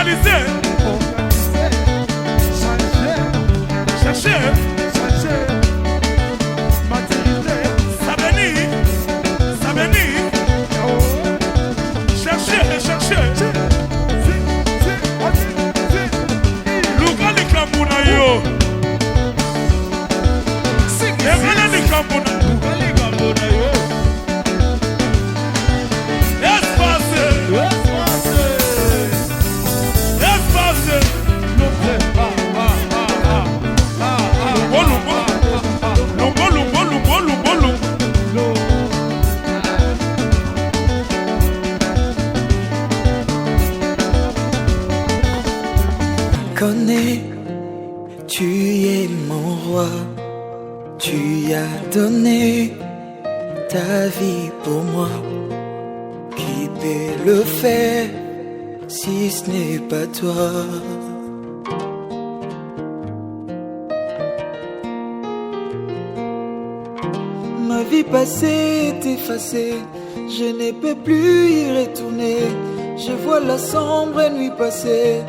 Organiser, chercher, Sabeni, chercher, Luka likambo na yo, Evana likambo na yo, Espace,
Connais, tu es mon roi, tu as donné ta vie pour moi. Qui peut le faire si ce n'est pas toi? Ma vie passée est effacée, je ne peux plus y retourner. Je vois la sombre nuit passer.